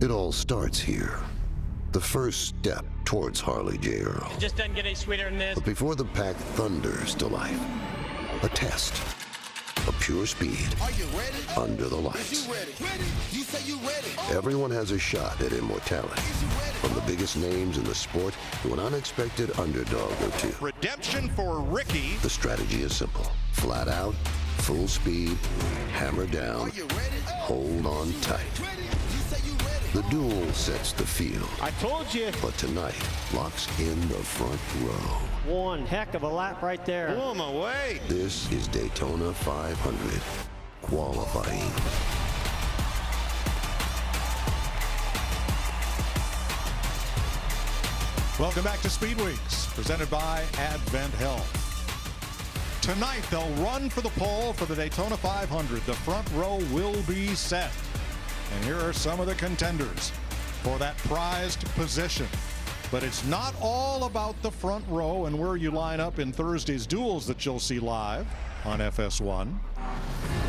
It all starts here. The first step towards Harley J. Earl. It just doesn't get any sweeter than this. But before the pack thunders to life, a test of pure speed. Are you ready? Under the lights. You ready? Ready? You say you ready? Everyone has a shot at immortality. From the biggest names in the sport to an unexpected underdog or two. Redemption for Ricky. The strategy is simple. Flat out, full speed, hammer down, Are you ready? hold on tight. Ready? You say you ready? The duel sets the field. I told you. But tonight locks in the front row. One heck of a lap right there. Blew him away. This is Daytona 500 qualifying. Welcome back to Speed Weeks, presented by Advent Health. Tonight, they'll run for the pole for the Daytona 500. The front row will be set. And here are some of the contenders for that prized position. But it's not all about the front row and where you line up in Thursday's duels that you'll see live on FS1.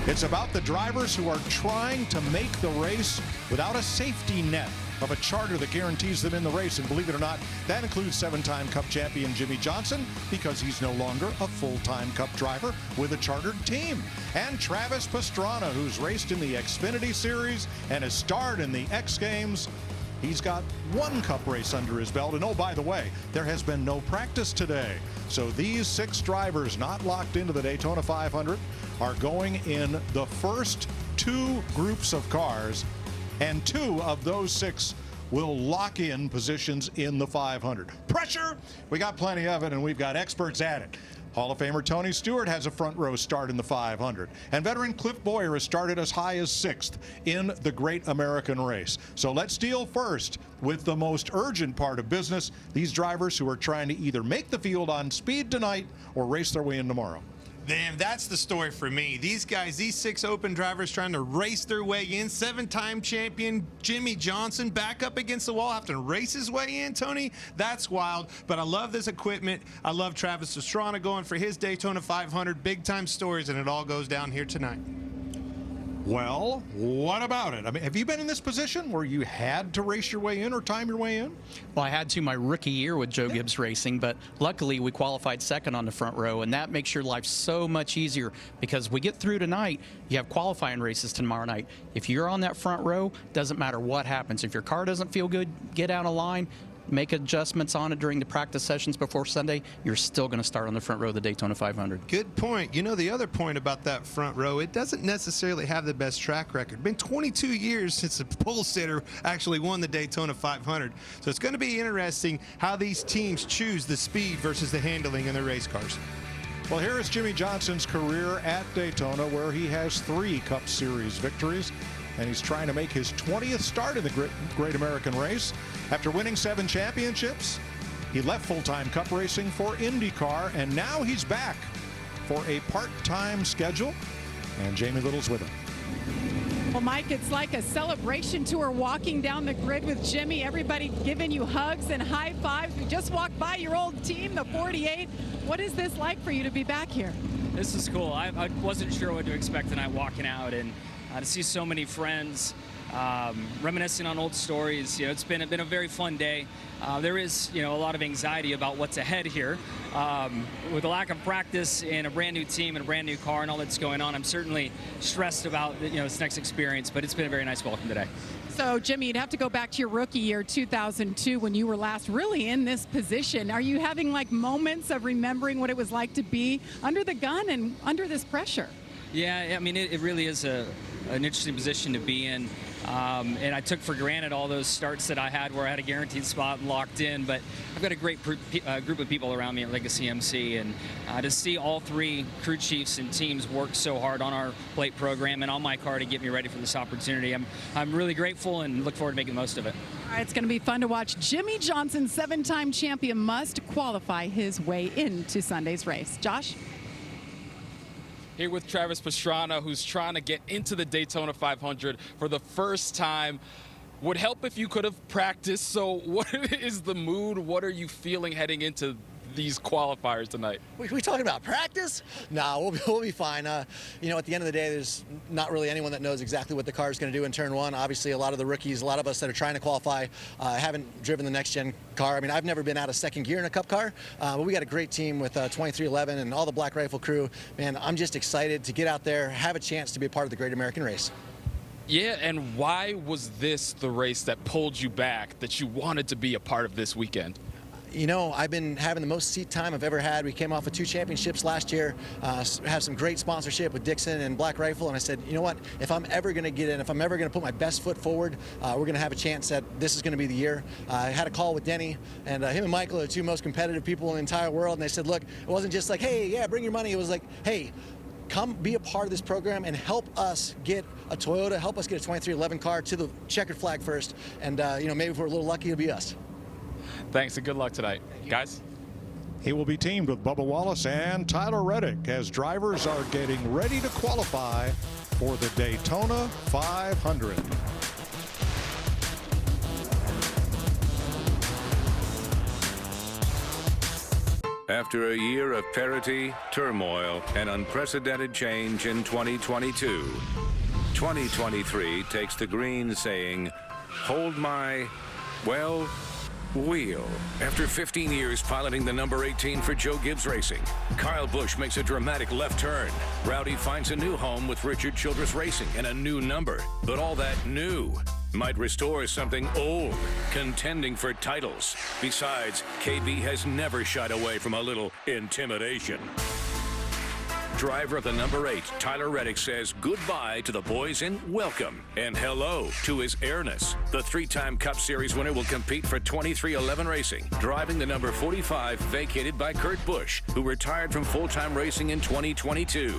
It's about the drivers who are trying to make the race without a safety net of a charter that guarantees them in the race. And believe it or not, that includes seven-time Cup champion Jimmy Johnson, because he's no longer a full-time Cup driver with a chartered team. And Travis Pastrana, who's raced in the Xfinity Series and has starred in the X Games. He's got one Cup race under his belt. And oh, by the way, there has been no practice today. So these 6 drivers not locked into the Daytona 500 are going in the first 2 groups of cars, and 2 of those 6 will lock in positions in the 500. Pressure, we got plenty of it, and we've got experts at it. Hall of Famer Tony Stewart has a front row start in the 500. And veteran Cliff Boyer has started as high as 6th in the Great American Race. So let's deal first with the most urgent part of business, these drivers who are trying to either make the field on speed tonight or race their way in tomorrow. Damn, that's the story for me. These guys, these 6 open drivers trying to race their way in. 7-time champion Jimmy Johnson back up against the wall, having to race his way in, Tony. That's wild. But I love this equipment. I love Travis Pastrana going for his Daytona 500. Big-time stories, and it all goes down here tonight. Well, what about it? I mean, have you been in this position where you had to race your way in or time your way in? Well, I had to my rookie year with Joe Gibbs Racing, but luckily we qualified second on the front row, and that makes your life so much easier because we get through tonight, you have qualifying races tomorrow night. If you're on that front row, doesn't matter what happens. If your car doesn't feel good, get out of line, make adjustments on it during the practice sessions before Sunday, you're still going to start on the front row of the Daytona 500. Good point. You know, the other point about that front row, it doesn't necessarily have the best track record. Been 22 years since a pole sitter actually won the Daytona 500. So it's going to be interesting how these teams choose the speed versus the handling in their race cars. Well, here is Jimmy Johnson's career at Daytona, where he has 3 Cup Series victories, and he's trying to make his 20th start in the Great American Race. After winning 7 championships, he left full-time Cup racing for IndyCar, and now he's back for a part-time schedule, and Jamie Little's with him. Well, Mike, it's like a celebration tour walking down the grid with Jimmy. Everybody giving you hugs and high fives. We just walked by your old team, the 48. What is this like for you to be back here? This is cool. I wasn't sure what to expect tonight walking out, and to see so many friends reminiscing on old stories. You know, it's been a very fun day. There is, a lot of anxiety about what's ahead here. With the lack of practice and a brand new team and a brand new car and all that's going on, I'm certainly stressed about, this next experience, but it's been a very nice welcome today. So, Jimmy, you'd have to go back to your rookie year, 2002, when you were last really in this position. Are you having like moments of remembering what it was like to be under the gun and under this pressure? Yeah, I mean, it really is an interesting position to be in. And I took for granted all those starts that I had where I had a guaranteed spot and locked in, but I've got a great group of people around me at Legacy MC, and to see all 3 crew chiefs and teams work so hard on our plate program and on my car to get me ready for this opportunity, I'm really grateful and look forward to making the most of it. All right, it's going to be fun to watch. Jimmy Johnson, 7-time champion, must qualify his way into Sunday's race. Josh? Here with Travis Pastrana, who's trying to get into the Daytona 500 for the first time. Would help if you could have practiced. So what is the mood? What are you feeling heading into these qualifiers tonight? We talking about practice? No, we'll be fine. You know, at the end of the day, there's not really anyone that knows exactly what the car is going to do in turn one. Obviously, a lot of the rookies, a lot of us that are trying to qualify, haven't driven the next-gen car. I mean, I've never been out of second gear in a Cup car, but we got a great team with 2311 and all the Black Rifle crew. Man, I'm just excited to get out there, have a chance to be a part of the Great American Race. Yeah, and why was this the race that pulled you back, that you wanted to be a part of this weekend? You know, I've been having the most seat time I've ever had. We came off of 2 championships last year, have some great sponsorship with Dixon and Black Rifle, and I said, you know what, if I'm ever going to get in, if I'm ever going to put my best foot forward, we're going to have a chance that this is going to be the year. I had a call with Denny, and him and Michael are the 2 most competitive people in the entire world, and they said, look, it wasn't just like, hey, yeah, bring your money. It was like, hey, come be a part of this program and help us get a Toyota, help us get a 2311 car to the checkered flag first, and you know, maybe if we're a little lucky, it'll be us. Thanks and good luck tonight, guys. He will be teamed with Bubba Wallace and Tyler Reddick as drivers are getting ready to qualify for the Daytona 500. After a year of parity, turmoil, and unprecedented change in 2022, 2023 takes the green saying, hold my, well, wheel. After 15 years piloting the number 18 for Joe Gibbs Racing, Kyle Busch makes a dramatic left turn. Rowdy finds a new home with Richard Childress Racing and a new number. But all that new might restore something old, contending for titles. Besides, KB has never shied away from a little intimidation. Driver of the number 8, Tyler Reddick, says goodbye to the boys and welcome and hello to his airness. The 3-time Cup Series winner will compete for 2311 Racing, driving the number 45 vacated by Kurt Busch, who retired from full-time racing in 2022.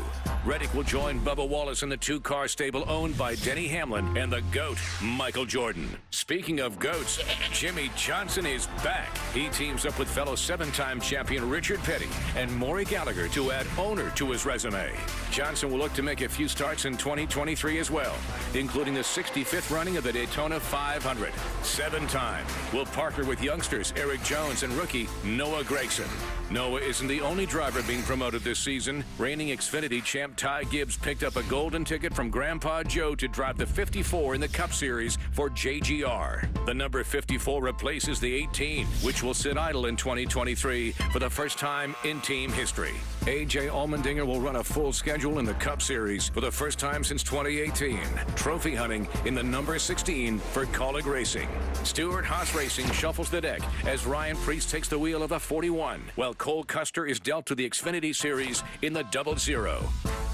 Reddick will join Bubba Wallace in the 2-car stable owned by Denny Hamlin and the GOAT, Michael Jordan. Speaking of GOATs, Jimmy Johnson is back. He teams up with fellow 7-time champion Richard Petty and Maury Gallagher to add owner to his resume. Johnson will look to make a few starts in 2023 as well, including the 65th running of the Daytona 500. 7-time will partner with youngsters Eric Jones and rookie Noah Gragson. Noah isn't the only driver being promoted this season. Reigning Xfinity champ Ty Gibbs picked up a golden ticket from Grandpa Joe to drive the 54 in the Cup Series for JGR. The number 54 replaces the 18, which will sit idle in 2023 for the first time in team history. AJ Allmendinger will run a full schedule in the Cup Series for the first time since 2018. Trophy hunting in the number 16 for Kaulig Racing. Stewart Haas Racing shuffles the deck as Ryan Preece takes the wheel of the 41, while Cole Custer is dealt to the Xfinity Series in the 00.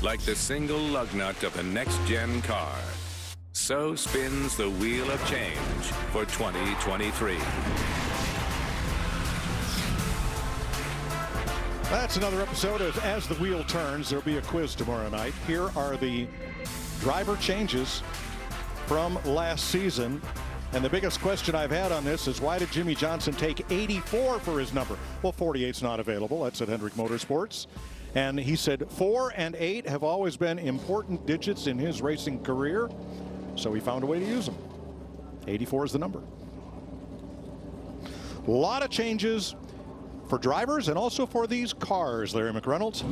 Like the single lug nut of the next-gen car, so spins the wheel of change for 2023. That's another episode of As the Wheel Turns. There'll be a quiz tomorrow night. Here are the driver changes from last season. And the biggest question I've had on this is, why did Jimmy Johnson take 84 for his number? Well, 48's not available. That's at Hendrick Motorsports. And he said 4 and 8 have always been important digits in his racing career. So he found a way to use them. 84 is the number. A lot of changes for drivers and also for these cars, Larry McReynolds.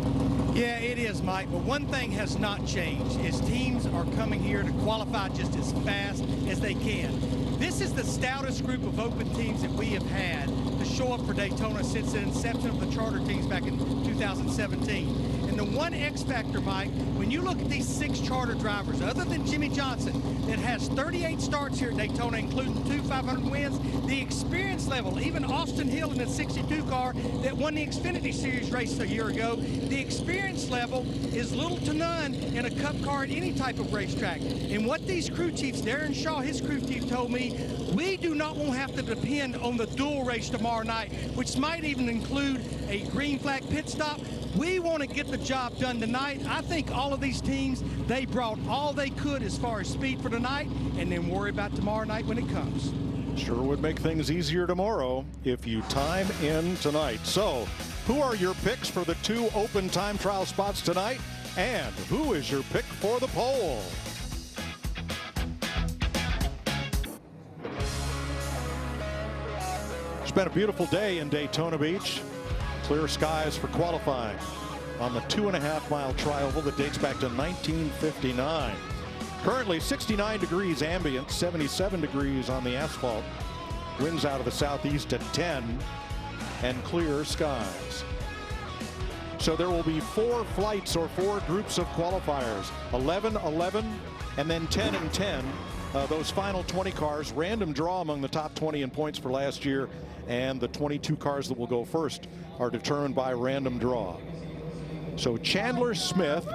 Yeah, it is, Mike. But one thing has not changed is teams are coming here to qualify just as fast as they can. This is the stoutest group of open teams that we have had to show up for Daytona since the inception of the charter teams back in 2017. And the one X factor, Mike, when you look at these 6 charter drivers, other than Jimmy Johnson, that has 38 starts here at Daytona, including 2 500 wins, the experience level, even Austin Hill in the 62 car that won the Xfinity Series race a year ago, the experience level is little to none in a Cup car at any type of racetrack. And what these crew chiefs, Darren Shaw, his crew chief told me, we do not want to have to depend on the dual race tomorrow night, which might even include a green flag pit stop. We want to get the job done tonight. I think all of these teams, they brought all they could as far as speed for tonight, and then worry about tomorrow night when it comes. Sure would make things easier tomorrow if you time in tonight. So, who are your picks for the 2 open time trial spots tonight? And who is your pick for the pole? It's been a beautiful day in Daytona Beach. Clear skies for qualifying on the 2.5-mile trial that dates back to 1959. Currently 69 degrees ambient, 77 degrees on the asphalt. Winds out of the southeast at 10 and clear skies. So there will be 4 flights or 4 groups of qualifiers, 11, 11, and then 10 and 10. Those final 20 cars, random draw among the top 20 in points for last year, and the 22 cars that will go first are determined by random draw. So Chandler Smith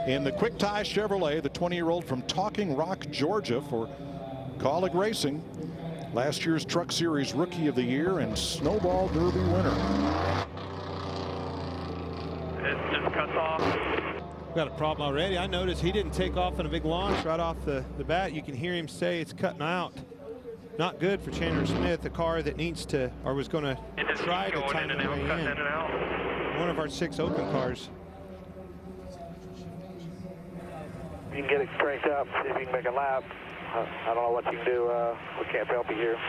in the Quick Tie Chevrolet, the 20-year-old from Talking Rock, Georgia, for Colleague Racing. Last year's Truck Series Rookie of the Year and Snowball Derby winner. It just cuts off. Got a problem already. I noticed he didn't take off in a big launch right off the bat. You can hear him say it's cutting out. Not good for Chandler Smith, a car that needs to, or was going to try to time the way in. One of our 6 open cars. You can get it cranked up, see if you can make a lap. I don't know what you can do. We can't help you here.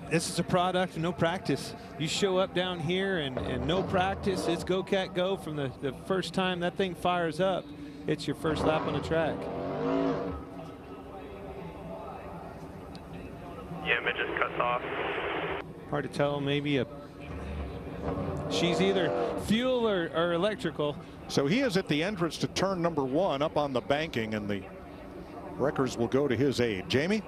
This is a product of no practice. You show up down here and no practice, it's go cat go from the first time that thing fires up. It's your first lap on the track. Yeah, it just cuts off. Hard to tell, maybe she's either fuel or electrical. So he is at the entrance to turn number 1 up on the banking, and the wreckers will go to his aid. Jamie?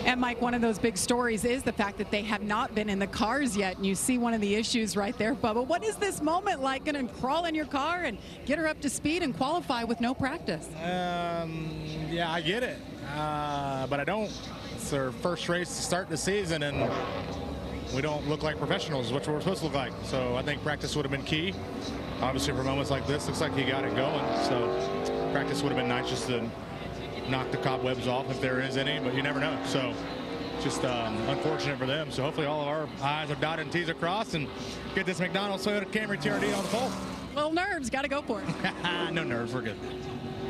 And Mike, one of those big stories is the fact that they have not been in the cars yet. And you see one of the issues right there, Bubba. What is this moment like? Going to crawl in your car and get her up to speed and qualify with no practice? Yeah, I get it. But I don't. It's their first race to start the season, and we don't look like professionals, which we're supposed to look like. So I think practice would have been key. Obviously, for moments like this, looks like he got it going. So practice would have been nice just to knock the cobwebs off if there is any, but you never know. So just unfortunate for them. So hopefully all of our I's are dotted and T's are crossed and get this McDonald's Toyota Camry TRD on the pole. Little nerves, got to go for it. No nerves, we're good.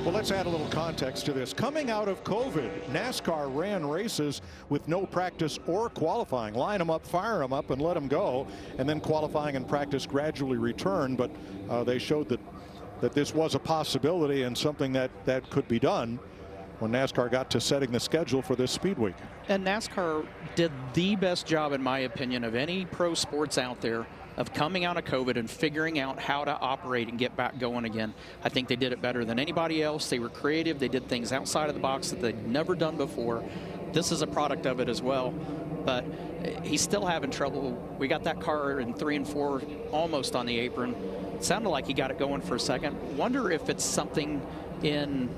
Well, let's add a little context to this. Coming out of COVID, NASCAR ran races with no practice or qualifying. Line them up, fire them up, and let them go. And then qualifying and practice gradually return. But they showed that this was a possibility and something that could be done when NASCAR got to setting the schedule for this speed week. And NASCAR did the best job, in my opinion, of any pro sports out there of coming out of COVID and figuring out how to operate and get back going again. I think they did it better than anybody else. They were creative. They did things outside of the box that they'd never done before. This is a product of it as well. But he's still having trouble. We got that car in 3 and 4 almost on the apron. It sounded like he got it going for a second. Wonder if it's something in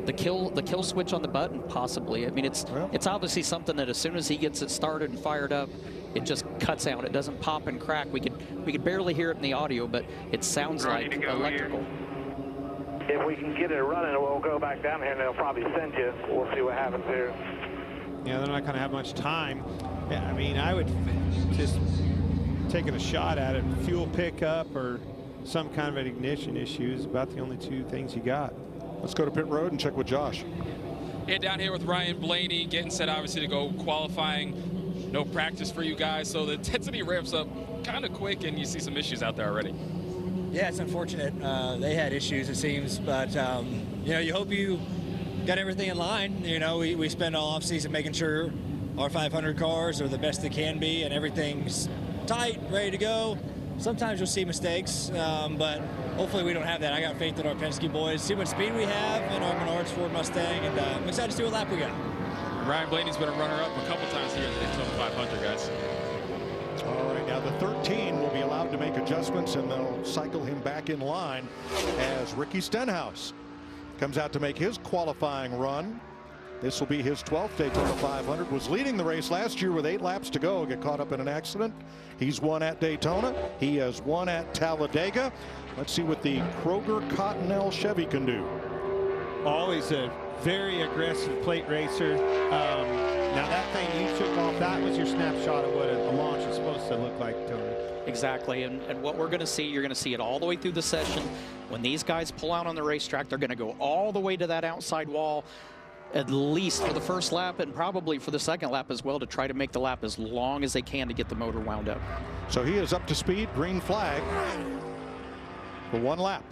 the kill switch on the button, possibly. I mean, it's obviously something that as soon as he gets it started and fired up, it just cuts out. It doesn't pop and crack. We could barely hear it in the audio, but it sounds like electrical. If we can get it running, we'll go back down here and they'll probably send you. We'll see what happens here. Yeah, they're not going to have much time. Yeah, I mean, I would just taking a shot at it. Fuel pickup or some kind of an ignition issue is about the only 2 things you got. Let's go to pit road and check with Josh. Yeah, down here with Ryan Blaney, getting set obviously to go qualifying. No practice for you guys, so the intensity ramps up kind of quick, and you see some issues out there already. Yeah, it's unfortunate. They had issues, it seems, but you know, you hope you got everything in line. You know, we spend all offseason making sure our 500 cars are the best they can be, and everything's tight, ready to go. Sometimes you'll see mistakes, but hopefully we don't have that. I got faith in our Penske boys. See what speed we have in our Menards Ford Mustang, and I'm excited to see what lap we got. Ryan Blaney's been a runner-up a couple times here in the Daytona 500, guys. All right, now the 13 will be allowed to make adjustments, and they'll cycle him back in line as Ricky Stenhouse comes out to make his qualifying run. This will be his 12th Daytona 500. Was leading the race last year with 8 laps to go. Get caught up in an accident. He's won at Daytona. He has won at Talladega. Let's see what the Kroger Cottonelle Chevy can do. Always a very aggressive plate racer. Now that thing you took off, that was your snapshot of what a launch is supposed to look like, Tony. Exactly, and what we're going to see, you're going to see it all the way through the session. When these guys pull out on the racetrack, they're going to go all the way to that outside wall, at least for the first lap and probably for the second lap as well, to try to make the lap as long as they can to get the motor wound up. So he is up to speed. Green flag for 1 lap.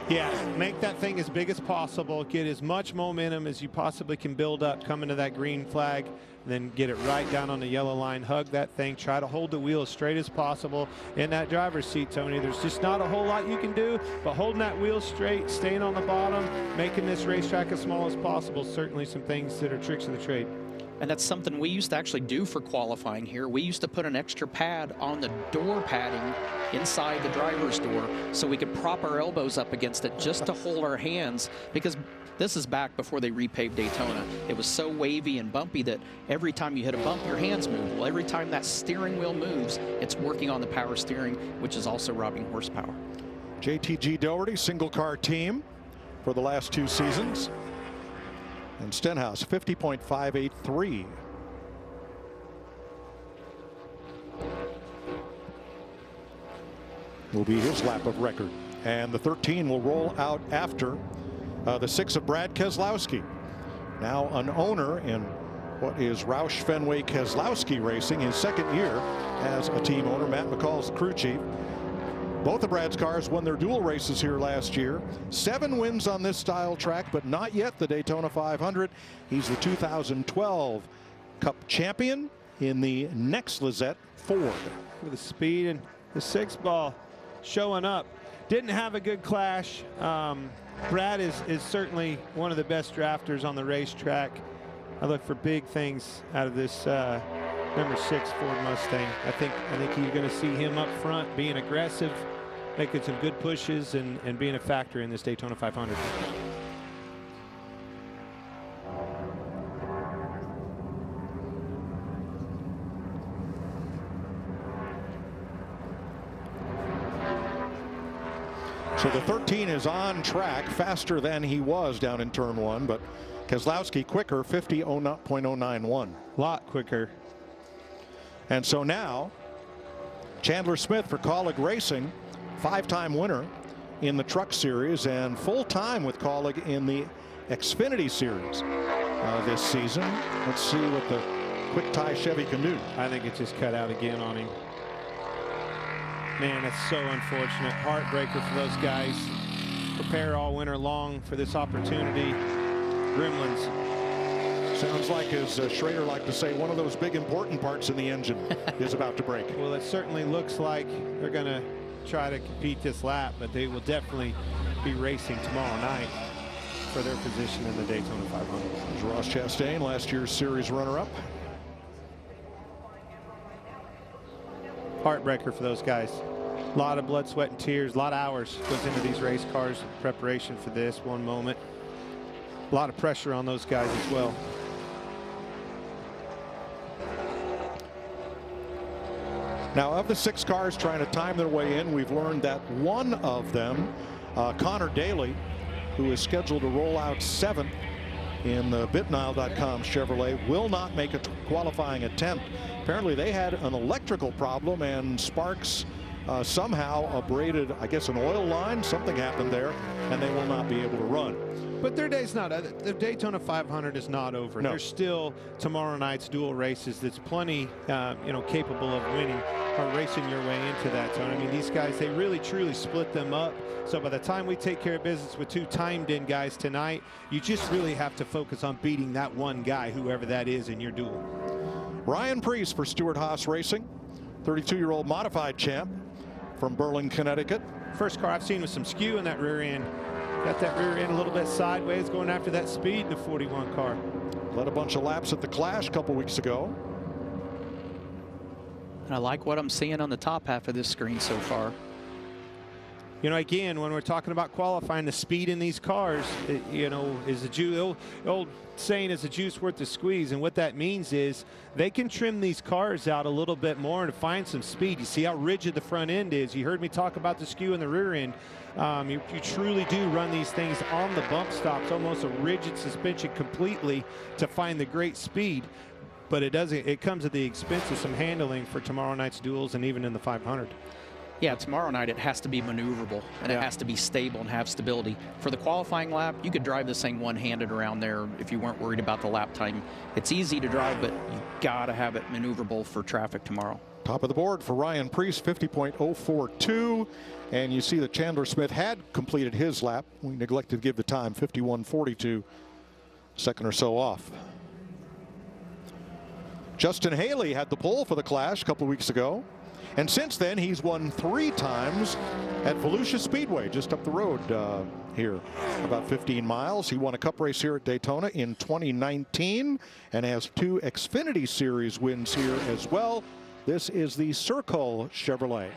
Yeah, make that thing as big as possible. Get as much momentum as you possibly can build up coming to that green flag. And then get it right down on the yellow line. Hug that thing. Try to hold the wheel as straight as possible in that driver's seat, Tony. There's just not a whole lot you can do, but holding that wheel straight, staying on the bottom, making this racetrack as small as possible. Certainly some things that are tricks of the trade. And that's something we used to actually do for qualifying here. We used to put an extra pad on the door padding inside the driver's door so we could prop our elbows up against it just to hold our hands, because this is back before they repaved Daytona. It was so wavy and bumpy that every time you hit a bump, your hands move. Well, every time that steering wheel moves, it's working on the power steering, which is also robbing horsepower. JTG Doherty, single car team for the last 2 seasons. And Stenhouse, 50.583. Will be his lap of record. And the 13 will roll out after the 6 of Brad Keselowski. Now an owner in what is Roush Fenway Keselowski Racing, his 2nd year as a team owner. Matt McCall's the crew chief. Both of Brad's cars won their dual races here last year. 7 wins on this style track, but not yet the Daytona 500. He's the 2012 Cup champion in the next Lizette Ford. With the speed and the 6 ball showing up. Didn't have a good clash. Brad is certainly one of the best drafters on the racetrack. I look for big things out of this number 6 Ford Mustang. I think you're going to see him up front being aggressive, making some good pushes, and being a factor in this Daytona 500. So the 13 is on track, faster than he was down in turn 1, but Keselowski quicker, 50.091. A lot quicker. And so now Chandler Smith for Kaulig Racing, 5-time winner in the Truck Series and full-time with Kaulig in the Xfinity Series this season. Let's see what the quick tie Chevy can do. I think it's just cut out again on him. Man, that's so unfortunate. Heartbreaker for those guys. Prepare all winter long for this opportunity. Gremlins. Sounds like, as Schrader liked to say, one of those big important parts in the engine is about to break. Well, it certainly looks like they're going to try to compete this lap, but they will definitely be racing tomorrow night for their position in the Daytona 500. There's Ross Chastain, last year's series runner-up. Heartbreaker for those guys. A lot of blood, sweat, and tears. A lot of hours goes into these race cars in preparation for this one moment. A lot of pressure on those guys as well. Now, of the 6 cars trying to time their way in, we've learned that one of them, Connor Daly, who is scheduled to roll out 7th in the BitNile.com Chevrolet, will not make a qualifying attempt. Apparently they had an electrical problem and sparks somehow abraded, I guess, an oil line. Something happened there, and they will not be able to run. But their day's not, the Daytona 500 is not over. No. There's still tomorrow night's dual races that's plenty, capable of winning or racing your way into that, Tony. I mean, these guys, they really truly split them up. So by the time we take care of business with 2 timed in guys tonight, you just really have to focus on beating that one guy, whoever that is, in your duel. Ryan Preece for Stewart Haas Racing, 32-year-old modified champ from Berlin, Connecticut. First car I've seen with some skew in that rear end. Got that rear end a little bit sideways, going after that speed in the 41 car. Led a bunch of laps at the Clash a couple weeks ago. And I like what I'm seeing on the top half of this screen so far. You know, again, when we're talking about qualifying, the speed in these cars, is the juice. Old saying is the juice worth the squeeze, and what that means is they can trim these cars out a little bit more to find some speed. You see how rigid the front end is. You heard me talk about the skew in the rear end. You truly do run these things on the bump stops, almost a rigid suspension completely to find the great speed. But it comes at the expense of some handling for tomorrow night's duels and even in the 500. Yeah, tomorrow night it has to be maneuverable, and it has to be stable and have stability. For the qualifying lap, you could drive this thing one-handed around there if you weren't worried about the lap time. It's easy to drive, but you got to have it maneuverable for traffic tomorrow. Top of the board for Ryan Preece, 50.042. And you see that Chandler Smith had completed his lap. We neglected to give the time, 51.42, second or so off. Justin Haley had the pole for the Clash a couple of weeks ago. And since then, he's won 3 times at Volusia Speedway, just up the road here, about 15 miles. He won a Cup race here at Daytona in 2019 and has 2 Xfinity Series wins here as well. This is the Circle Chevrolet.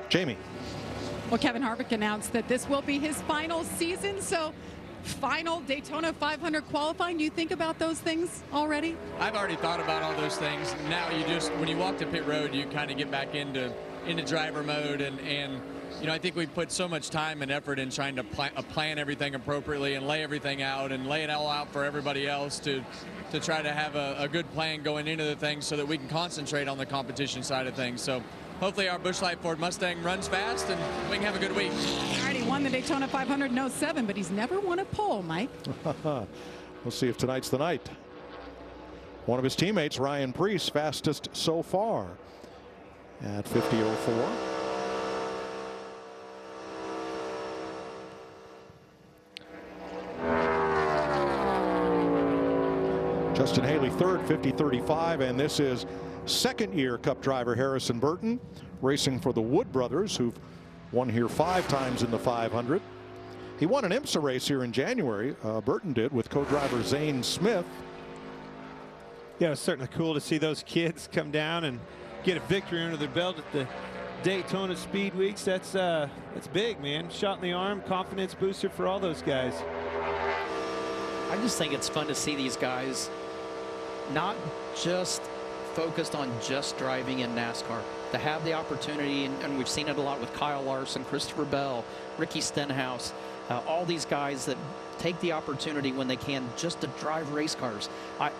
Jamie. Well, Kevin Harvick announced that this will be his final season, so final Daytona 500 qualifying. Do you think about those things already? I've already thought about all those things. Now you just, when you walk to pit road, you kind of get back into driver mode, and you know, I think we put so much time and effort in trying to plan everything appropriately and lay everything out and lay it all out for everybody else to try to have a good plan going into the thing so that we can concentrate on the competition side of things. So hopefully our Busch Light Ford Mustang runs fast and we can have a good week. All right, he won the Daytona 500 in 07, but he's never won a pole, Mike. We'll see if tonight's the night. One of his teammates, Ryan Preece, fastest so far at 50.04. Justin Haley third, 50.35, and this is second-year Cup driver Harrison Burton, racing for the Wood brothers, who've won here 5 times in the 500. He won an IMSA race here in January. Burton did, with co-driver Zane Smith. Yeah, it's certainly cool to see those kids come down and get a victory under their belt at the Daytona Speed Weeks. That's big, man. Shot in the arm, confidence booster for all those guys. I just think it's fun to see these guys not just focused on just driving in NASCAR, to have the opportunity, and we've seen it a lot with Kyle Larson, Christopher Bell, Ricky Stenhouse, all these guys that take the opportunity when they can just to drive race cars.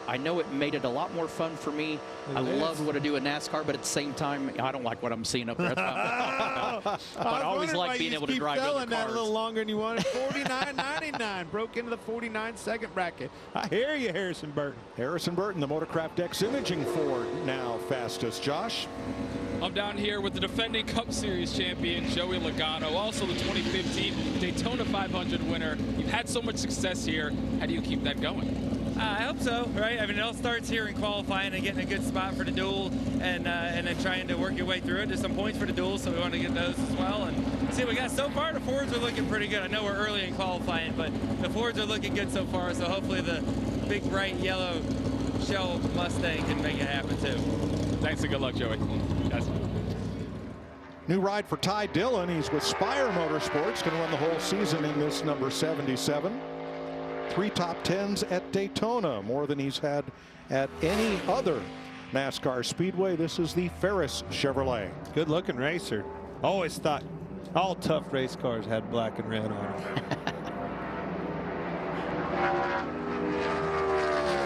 I know it made it a lot more fun for me. I love what I do in NASCAR, but at the same time, I don't like what I'm seeing up there. But I always like being able to drive other cars. That a little longer than you wanted. 49.99 broke into the 49-second bracket. I hear you, Harrison Burton. Harrison Burton, the Motorcraft X Imaging Ford, now fastest. Josh? I'm down here with the defending Cup Series champion, Joey Logano, also the 2015 Daytona 500 winner. You've had so much success here. How do you keep that going? I hope so, right? I mean, it all starts here in qualifying and getting a good spot for the duel, and then trying to work your way through it. There's some points for the duel, so we want to get those as well. And see what we got so far. The Fords are looking pretty good. I know we're early in qualifying, but the Fords are looking good so far, so hopefully the big, bright yellow shell Mustang can make it happen, too. Thanks and good luck, Joey. Guys. New ride for Ty Dillon. He's with Spire Motorsports, going to run the whole season in this number 77. 3 top 10s at Daytona, more than he's had at any other NASCAR Speedway. This is the Ferris Chevrolet. Good looking racer. Always thought all tough race cars had black and red on them.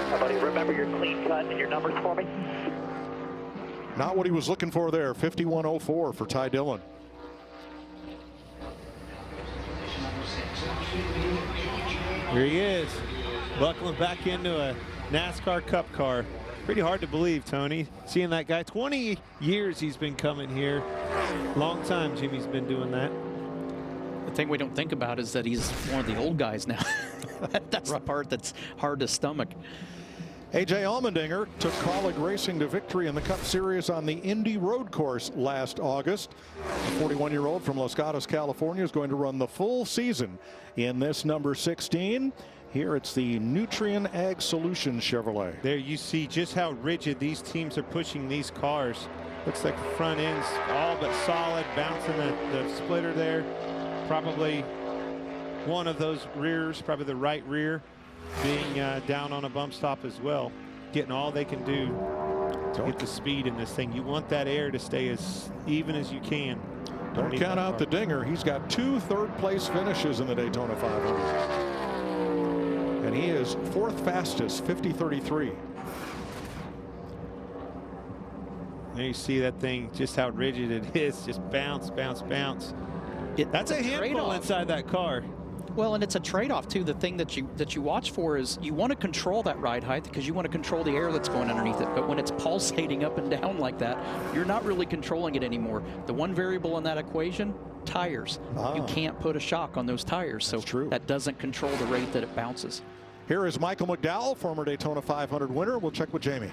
Somebody remember your clean cut and your numbers for me? Not what he was looking for there. 51.04 for Ty Dillon. Here he is, buckling back into a NASCAR Cup car. Pretty hard to believe, Tony, seeing that guy. 20 years he's been coming here. Long time Jimmy's been doing that. The thing we don't think about is that he's one of the old guys now. That's the part that's hard to stomach. A.J. Allmendinger took Colleague Racing to victory in the Cup Series on the Indy Road Course last August. The 41-year-old from Los Gatos, California, is going to run the full season in this number 16. Here it's the Nutrien Ag Solutions Chevrolet. There you see just how rigid these teams are pushing these cars. Looks like the front end's all but solid, bouncing the splitter there. Probably one of those rears, probably the right rear, being down on a bump stop as well, getting all they can do to get the speed in this thing. You want that air to stay as even as you can. Don't count out the dinger. He's got 2 third-place finishes in the Daytona 500. And he is 4th fastest, 50.33. There you see that thing, just how rigid it is. Just bounce, bounce, bounce. That's a handful inside that car. Well, and it's a trade-off too. The thing that you watch for is you want to control that ride height because you want to control the air that's going underneath it. But when it's pulsating up and down like that, you're not really controlling it anymore. The one variable in that equation, tires. You can't put a shock on those tires, so that doesn't control the rate that it bounces. Here is Michael McDowell, former Daytona 500 winner. We'll check with Jamie.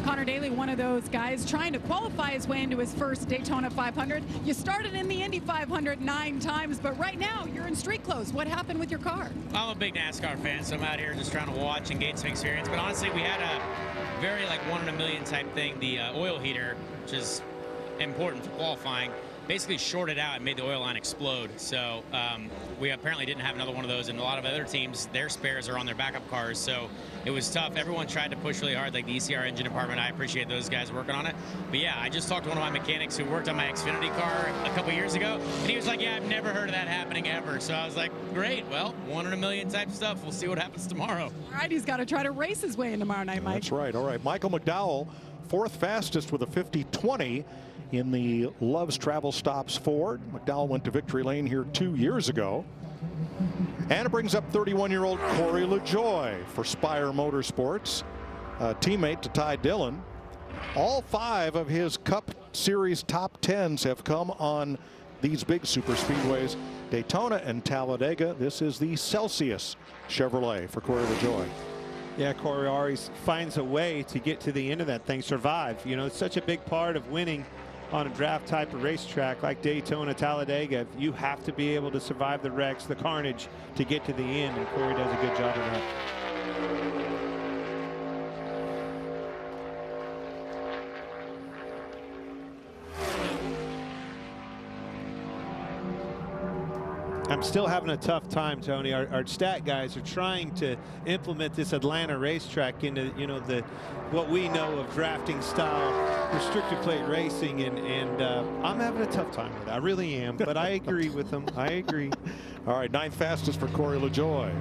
Connor Daly, one of those guys trying to qualify his way into his first Daytona 500. You started in the Indy 500 9 times, but right now you're in street clothes. What happened with your car? I'm a big NASCAR fan, so I'm out here just trying to watch and gain some experience. But honestly, we had a very like 1 in a million type thing, the oil heater, which is important for qualifying. Basically shorted out and made the oil line explode. So we apparently didn't have another one of those, and a lot of other teams, their spares are on their backup cars. So it was tough. Everyone tried to push really hard, like the ECR engine department. I appreciate those guys working on it. But yeah, I just talked to one of my mechanics who worked on my Xfinity car a couple years ago, and he was like, yeah, I've never heard of that happening ever. So I was like, great, well, 1 in a million type stuff. We'll see what happens tomorrow. All right, he's got to try to race his way in tomorrow night, Mike. That's right. All right, Michael McDowell, 4th fastest with a 50-20 in the Love's Travel Stops Ford. McDowell went to victory lane here 2 years ago. And it brings up 31-year-old Corey LaJoie for Spire Motorsports, a teammate to Ty Dillon. All 5 of his Cup Series top 10s have come on these big super speedways, Daytona and Talladega. This is the Celsius Chevrolet for Corey LaJoie. Yeah, Corey always finds a way to get to the end of that thing, survive. You know, it's such a big part of winning on a draft type of racetrack like Daytona, Talladega. You have to be able to survive the wrecks, the carnage to get to the end, and Corey does a good job of that. I'm still having a tough time, Tony. Our stat guys are trying to implement this Atlanta racetrack into, you know, what we know of drafting style restricted plate racing, and I'm having a tough time with it. I really am, but I agree with them. I agree. All right, 9th fastest for Corey LaJoie.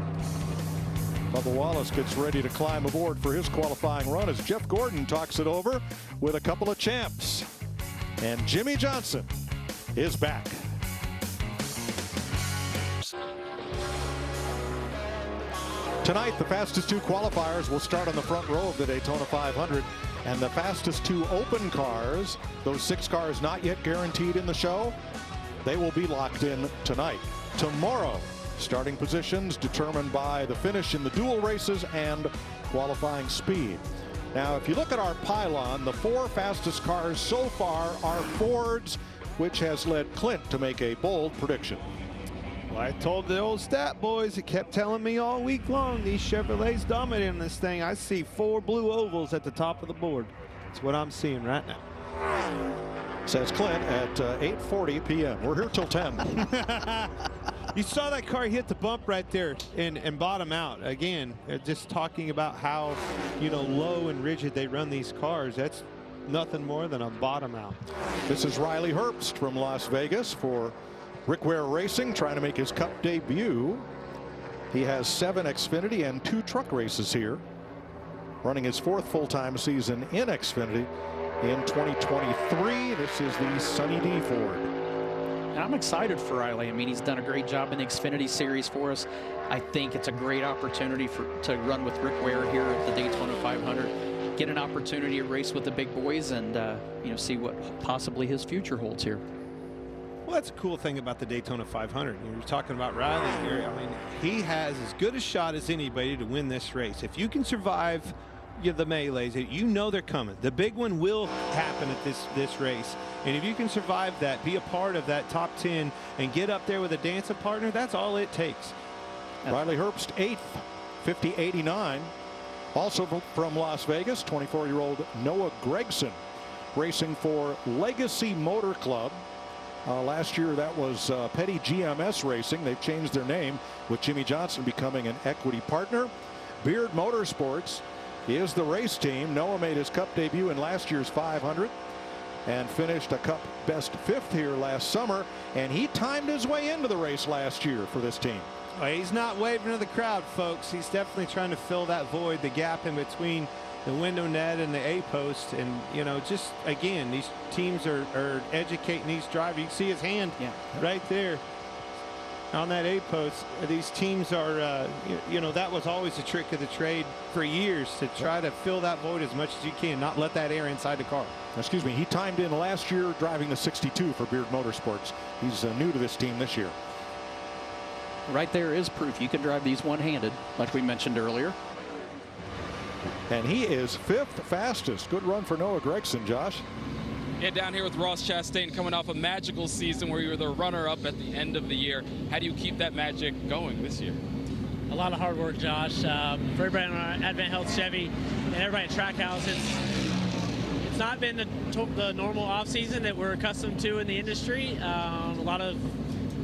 Bubba Wallace gets ready to climb aboard for his qualifying run as Jeff Gordon talks it over with a couple of champs. And Jimmy Johnson is back. Tonight, the fastest 2 qualifiers will start on the front row of the Daytona 500. And the fastest 2 open cars, those 6 cars not yet guaranteed in the show, they will be locked in tonight. Tomorrow, starting positions determined by the finish in the dual races and qualifying speed. Now, if you look at our pylon, the 4 fastest cars so far are Fords, which has led Clint to make a bold prediction. Well, I told the old stat boys, it kept telling me all week long, these Chevrolets dominating this thing. I see 4 blue ovals at the top of the board. That's what I'm seeing right now. Says Clint at 8:40 p.m. We're here till 10. You saw that car hit the bump right there and bottom out. Again, just talking about how, you know, low and rigid they run these cars. That's nothing more than a bottom out. This is Riley Herbst from Las Vegas for Rick Ware Racing, trying to make his Cup debut. He has 7 Xfinity and 2 truck races here, running his 4th full-time season in Xfinity in 2023. This is the Sunny D Ford. And I'm excited for Riley. I mean, he's done a great job in the Xfinity Series for us. I think it's a great opportunity to run with Rick Ware here at the Daytona 500. Get an opportunity to race with the big boys and you know, see what possibly his future holds here. Well, that's a cool thing about the Daytona 500. You're talking about Riley here. I mean, he has as good a shot as anybody to win this race. If you can survive the melees, you know they're coming. The big one will happen at this race. And if you can survive that, be a part of that top 10, and get up there with a dancing partner, that's all it takes. Riley Herbst, 8th, 50-89. Also from Las Vegas, 24-year-old Noah Gregson, racing for Legacy Motor Club. Last year that was Petty GMS Racing. They've changed their name with Jimmy Johnson becoming an equity partner. Beard Motorsports is the race team. Noah made his Cup debut in last year's 500 and finished a Cup best 5th here last summer, and he timed his way into the race last year for this team. Well, he's not waving to the crowd, folks. He's definitely trying to fill that void, the gap in between the window net and the A post. And, you know, just again, these teams are educating these drivers. You can see his hand right there on that A post. These teams are, you know, that was always a trick of the trade for years, to try to fill that void as much as you can, not let that air inside the car. Excuse me, he timed in last year driving the 62 for Beard Motorsports. He's new to this team this year. Right there is proof you can drive these one-handed, like we mentioned earlier. And he is 5th fastest. Good run for Noah Gragson, Josh. Yeah, down here with Ross Chastain, coming off a magical season where you were the runner-up at the end of the year. How do you keep that magic going this year? A lot of hard work, Josh. For everybody on our Advent Health Chevy and everybody at Trackhouse, it's not been the normal off-season that we're accustomed to in the industry. A lot of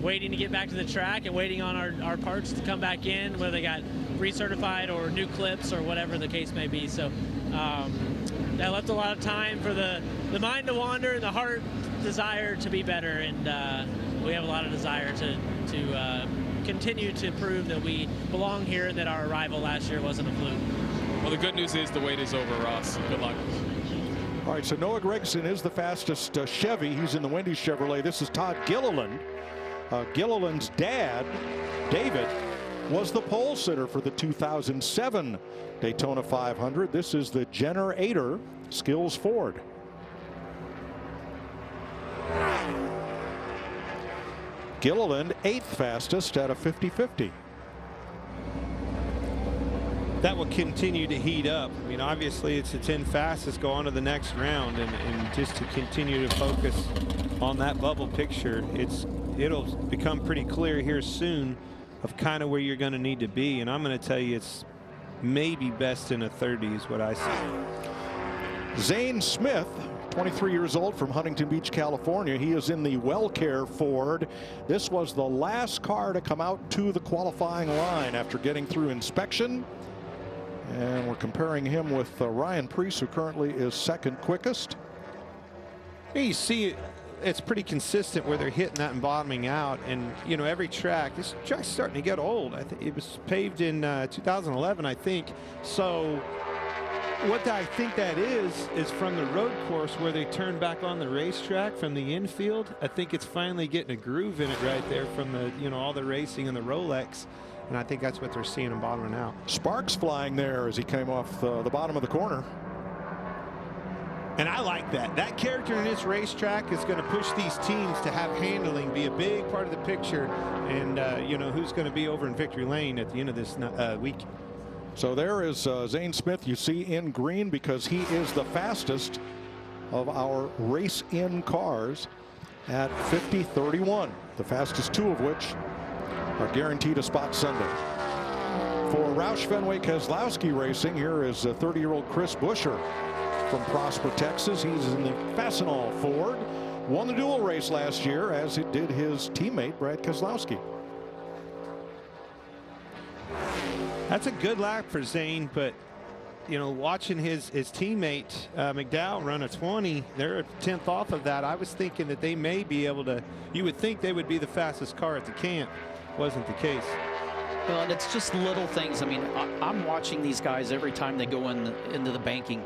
waiting to get back to the track and waiting on our parts to come back in, whether they got recertified or new clips or whatever the case may be. So that left a lot of time for the mind to wander and the heart desire to be better. And we have a lot of desire to continue to prove that we belong here and that our arrival last year wasn't a fluke. Well, the good news is the wait is over, Ross. Good luck. All right, so Noah Gragson is the fastest Chevy. He's in the Wendy's Chevrolet. This is Todd Gilliland. Gilliland's dad, David, was the pole sitter for the 2007 Daytona 500. This is the Generator Skills Ford. Gilliland 8th fastest at a 50-50. That will continue to heat up. I mean, obviously it's the 10 fastest go on to the next round, and just to continue to focus on that bubble picture, it'll become pretty clear here soon of kind of where you're going to need to be. And I'm going to tell you, it's maybe best in a 30 is what I see. Zane Smith, 23 years old, from Huntington Beach, California. He is in the WellCare Ford. This was the last car to come out to the qualifying line after getting through inspection. And we're comparing him with Ryan Preece, who currently is 2nd quickest. You see, it's pretty consistent where they're hitting that and bottoming out. And, you know, every track, this track's starting to get old. I think it was paved in 2011, I think. So what I think that is from the road course where they turn back on the racetrack from the infield. I think it's finally getting a groove in it right there from the, you know, all the racing and the Rolex. And I think that's what they're seeing him bottoming out. Sparks flying there as he came off the bottom of the corner. And I like that. That character in this racetrack is going to push these teams to have handling be a big part of the picture. And, you know, who's going to be over in victory lane at the end of this week. So there is Zane Smith, you see in green, because he is the fastest of our race-in cars at 50.31, the fastest 2 of which are guaranteed a spot Sunday. For Roush Fenway Keselowski Racing, here is 30-year-old Chris Buescher from Prosper, Texas. He's in the Fastenal Ford. Won the dual race last year, as it did his teammate Brad Keselowski. That's a good lap for Zane, but, you know, watching his teammate McDowell run a 20, they're a 10th off of that. I was thinking that they may be able to, you would think they would be the fastest car at the camp. Wasn't the case. Well, and it's just little things. I mean, I'm watching these guys every time they go into the banking.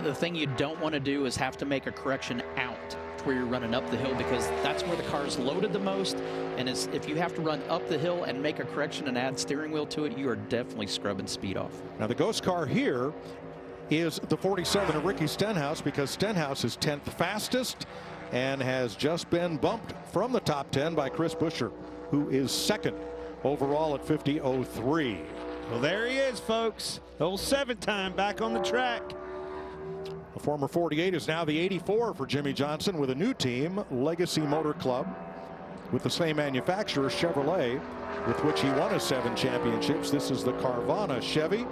The thing you don't want to do is have to make a correction out to where you're running up the hill, because that's where the car is loaded the most. And if you have to run up the hill and make a correction and add steering wheel to it, you are definitely scrubbing speed off. Now the ghost car here is the 47 of Ricky Stenhouse, because Stenhouse is 10th fastest and has just been bumped from the top 10 by Chris Buescher, who is 2nd overall at 50.03. Well, there he is, folks. The old 7-time back on the track. The former 48 is now the 84 for Jimmy Johnson with a new team, Legacy Motor Club, with the same manufacturer, Chevrolet, with which he won his 7 championships. This is the Carvana Chevy.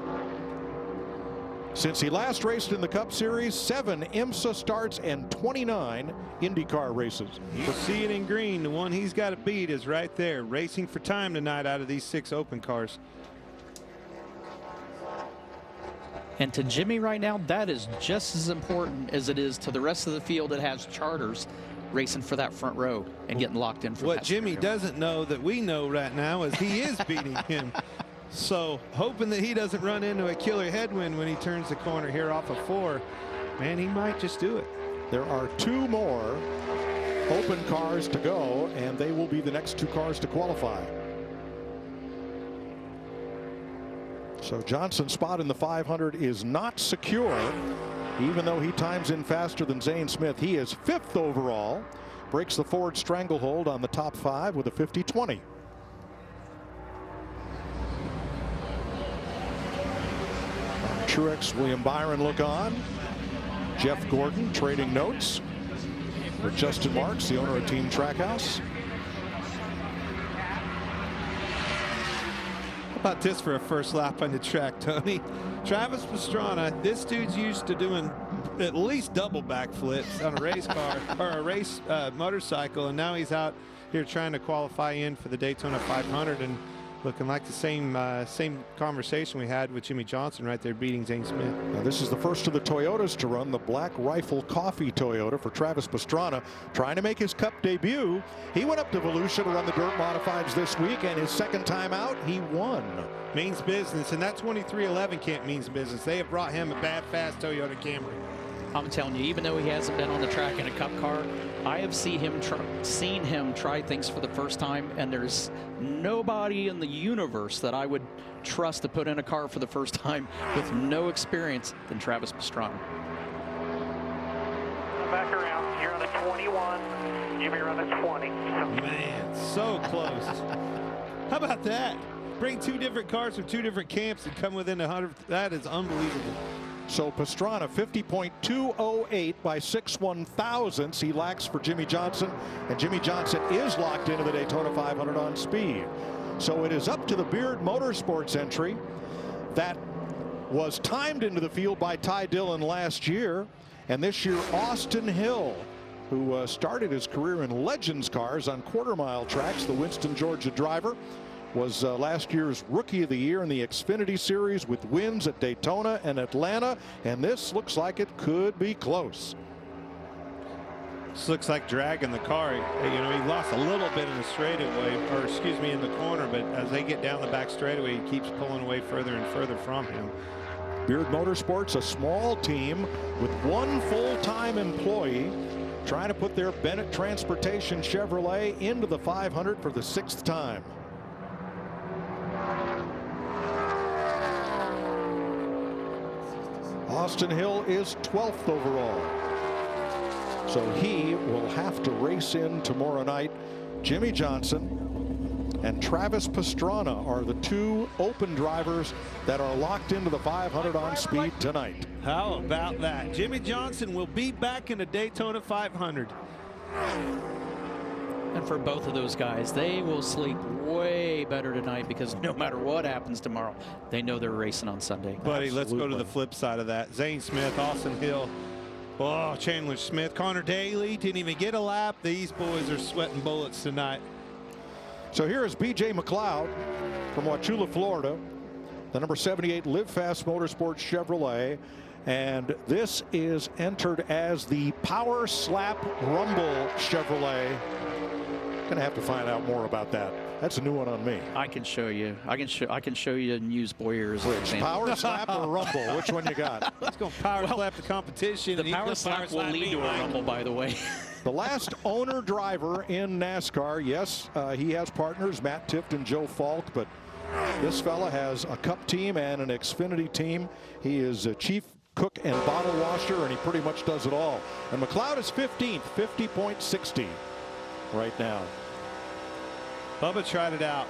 Since he last raced in the Cup Series, 7 IMSA starts and 29 IndyCar races. You'll see it in green. The one he's got to beat is right there, racing for time tonight out of these 6 open cars. And to Jimmy right now, that is just as important as it is to the rest of the field that has charters racing for that front row and getting locked in for what Jimmy doesn't know that we know right now is he is beating him. So hoping that he doesn't run into a killer headwind when he turns the corner here off of 4. Man, he might just do it. There are 2 more open cars to go, and they will be the next 2 cars to qualify. So Johnson's spot in the 500 is not secure, even though he times in faster than Zane Smith. He is 5th overall, breaks the Ford stranglehold on the top 5 with a 50-20. Truex, William Byron look on. Jeff Gordon trading notes with Justin Marks, the owner of Team Trackhouse. How about this for a first lap on the track, Tony? Travis Pastrana, this dude's used to doing at least double backflips on a race car or a race motorcycle, and now he's out here trying to qualify in for the Daytona 500 and looking like the same conversation we had with Jimmy Johnson right there, beating Zane Smith. Now this is the first of the Toyotas to run, the Black Rifle Coffee Toyota for Travis Pastrana, trying to make his Cup debut. He went up to Volusia to run the dirt modifieds this week, and his second time out, he won. Means business, and that 2311 can't means business. They have brought him a bad, fast Toyota Camry. I'm telling you, even though he hasn't been on the track in a Cup car, I have seen him try things for the first time, and there's nobody in the universe that I would trust to put in a car for the first time with no experience than Travis Pastrana. Back around. You're on a 21. Jimmy on a 20. Man, so close. How about that? Bring 2 different cars from 2 different camps and come within 100. That is unbelievable. So Pastrana 50.208 by 6/1000ths. He lacks for Jimmy Johnson, and Jimmy Johnson is locked into the Daytona 500 on speed. So it is up to the Beard Motorsports entry that was timed into the field by Ty Dillon last year, and this year Austin Hill, who started his career in Legends cars on quarter-mile tracks, the Winston, Georgia driver, was last year's Rookie of the Year in the Xfinity Series with wins at Daytona and Atlanta, and this looks like it could be close. This looks like dragging the car. You know, he lost a little bit in the straightaway, or excuse me, in the corner, but as they get down the back straightaway, he keeps pulling away further and further from him. Beard Motorsports, a small team with 1 full-time employee, trying to put their Bennett Transportation Chevrolet into the 500 for the 6th time. Austin Hill is 12th overall. So he will have to race in tomorrow night. Jimmy Johnson and Travis Pastrana are the 2 open drivers that are locked into the 500 on speed tonight. How about that? Jimmy Johnson will be back in the Daytona 500. And for both of those guys, they will sleep way better tonight because no matter what happens tomorrow, they know they're racing on Sunday. Buddy, let's go to the flip side of that. Zane Smith, Austin Hill, oh, Chandler Smith, Connor Daly didn't even get a lap. These boys are sweating bullets tonight. So here is B.J. McLeod from Wauchula, Florida, the number 78 Live Fast Motorsports Chevrolet. And this is entered as the Power Slap Rumble Chevrolet. Gonna have to find out more about that. That's a new one on me. I can show you. I can show you and use Boyer as an example. Power Slap or Rumble? Which one you got? Let's go power slap the competition. The Power Slap will lead to a Rumble, by the way. The last owner driver in NASCAR. Yes, he has partners, Matt Tifft and Joe Falk, but this fella has a Cup team and an Xfinity team. He is a chief cook and bottle washer, and he pretty much does it all. And McLeod is 15th, 50.60 right now. Bubba tried it out.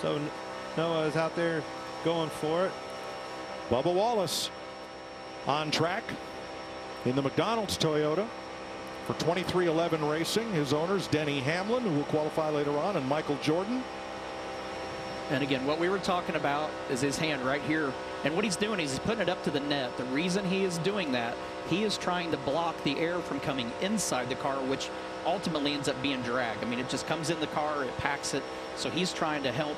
So Noah is out there going for it. Bubba Wallace on track in the McDonald's Toyota for 2311 Racing. His owners, Denny Hamlin, who will qualify later on, and Michael Jordan. And again, what we were talking about is his hand right here. And what he's doing is he's putting it up to the net. The reason he is doing that, he is trying to block the air from coming inside the car, which ultimately ends up being drag. I mean, it just comes in the car, it packs it. So he's trying to help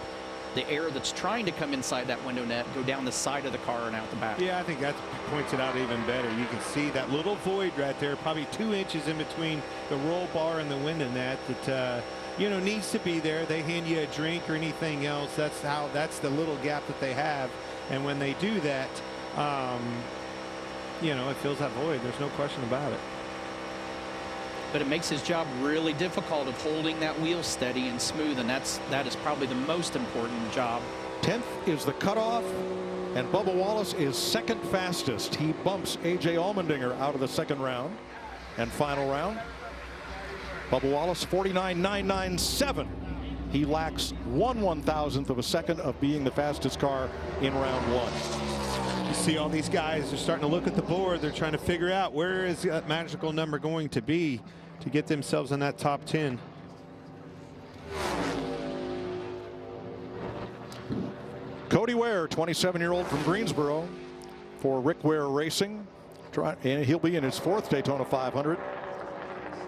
the air that's trying to come inside that window net go down the side of the car and out the back. Yeah, I think that points it out even better. You can see that little void right there, probably 2 inches in between the roll bar and the window net, that you know, needs to be there. They hand you a drink or anything else. That's the little gap that they have. And when they do that, you know, it fills that void. There's no question about it. But it makes his job really difficult of holding that wheel steady and smooth, and that is probably the most important job. 10th is the cutoff, and Bubba Wallace is second fastest. He bumps A.J. Allmendinger out of the second round and final round. Bubba Wallace 49.997. He lacks 1/1000th of a second of being the fastest car in round 1. You see all these guys are starting to look at the board. They're trying to figure out where is that magical number going to be to get themselves in that top 10. Cody Ware, 27-year-old from Greensboro for Rick Ware Racing. And he'll be in his 4th Daytona 500.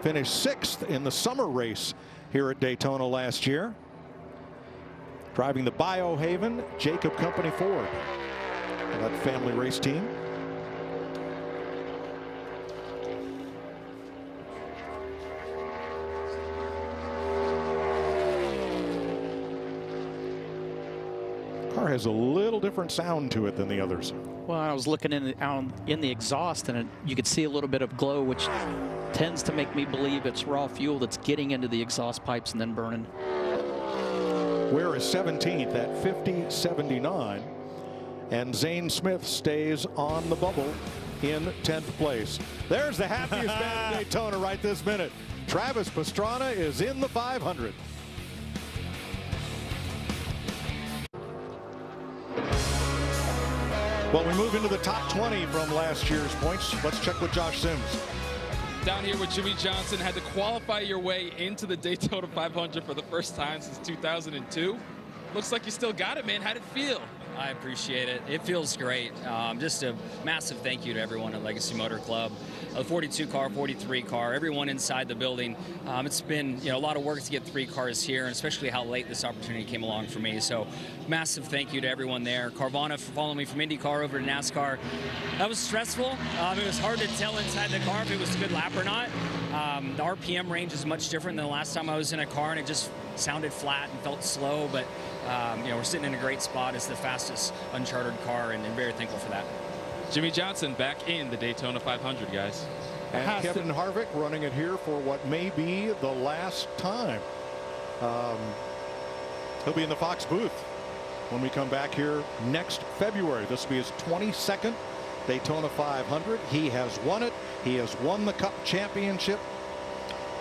Finished 6th in the summer race here at Daytona last year. Driving the Biohaven Jacob Company Ford. That family race team. Car has a little different sound to it than the others. Well, I was looking in the exhaust, and you could see a little bit of glow, which tends to make me believe it's raw fuel that's getting into the exhaust pipes and then burning. Ware is 17th at 50.79, and Zane Smith stays on the bubble in 10th place. There's the happiest man in Daytona right this minute. Travis Pastrana is in the 500. Well, we move into the top 20 from last year's points. Let's check with Josh Sims. Down here with Jimmy Johnson, had to qualify your way into the Daytona 500 for the first time since 2002. Looks like you still got it, man. How'd it feel? I appreciate it. It feels great. Just a massive thank you to everyone at Legacy Motor Club. The 42 car, 43 car, everyone inside the building. It's been a lot of work to get 3 cars here, and especially how late this opportunity came along for me. So massive thank you to everyone there. Carvana for following me from IndyCar over to NASCAR. That was stressful. It was hard to tell inside the car if it was a good lap or not. The RPM range is much different than the last time I was in a car, and it just sounded flat and felt slow, but we're sitting in a great spot. It's the fastest uncharted car, and very thankful for that. Jimmy Johnson back in the Daytona 500, guys. And Kevin Harvick running it here for what may be the last time. He'll be in the Fox booth when we come back here next February. This will be his 22nd Daytona 500. He has won it. He has won the Cup Championship.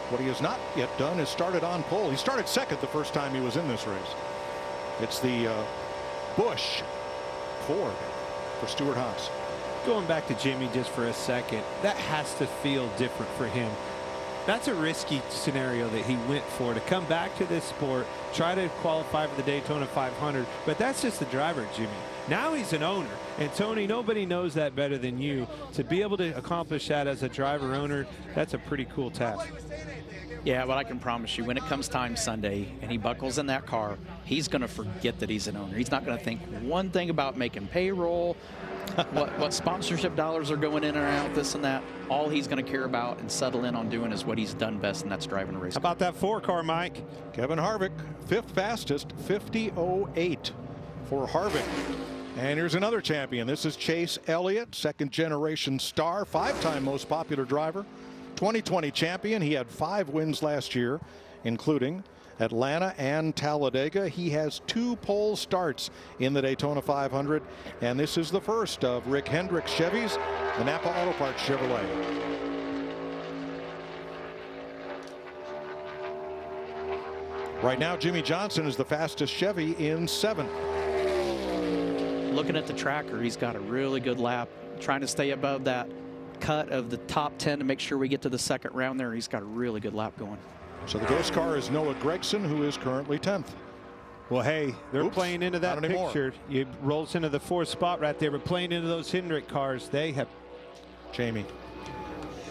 What he has not yet done is started on pole. He started second the first time he was in this race. It's the Busch Ford for Stuart Haas. Going back to Jimmy just for a second, that has to feel different for him. That's a risky scenario that he went for, to come back to this sport, try to qualify for the Daytona 500, but that's just the driver, Jimmy. Now he's an owner, and Tony, nobody knows that better than you. To be able to accomplish that as a driver owner, that's a pretty cool task. Yeah, but I can promise you, when it comes time Sunday and he buckles in that car, he's going to forget that he's an owner. He's not going to think one thing about making payroll, what sponsorship dollars are going in and out, this and that. All he's going to care about and settle in on doing is what he's done best, and that's driving a race car. How about that 4-car, Mike? Kevin Harvick, 5th fastest, 50.08 for Harvick. And here's another champion. This is Chase Elliott, 2nd-generation star, 5-time most popular driver, 2020 champion. He had 5 wins last year, including Atlanta and Talladega. He has 2 pole starts in the Daytona 500, and this is the first of Rick Hendrick's Chevys, the Napa Auto Parts Chevrolet. Right now, Jimmy Johnson is the fastest Chevy in 7th. Looking at the tracker, he's got a really good lap, trying to stay above that cut of the top 10 to make sure we get to the 2nd round there. He's got a really good lap going. So the ghost car is Noah Gragson, who is currently 10th. Well, hey, they're playing into that picture. It rolls into the 4th spot right there, but playing into those Hendrick cars, they have. Jamie.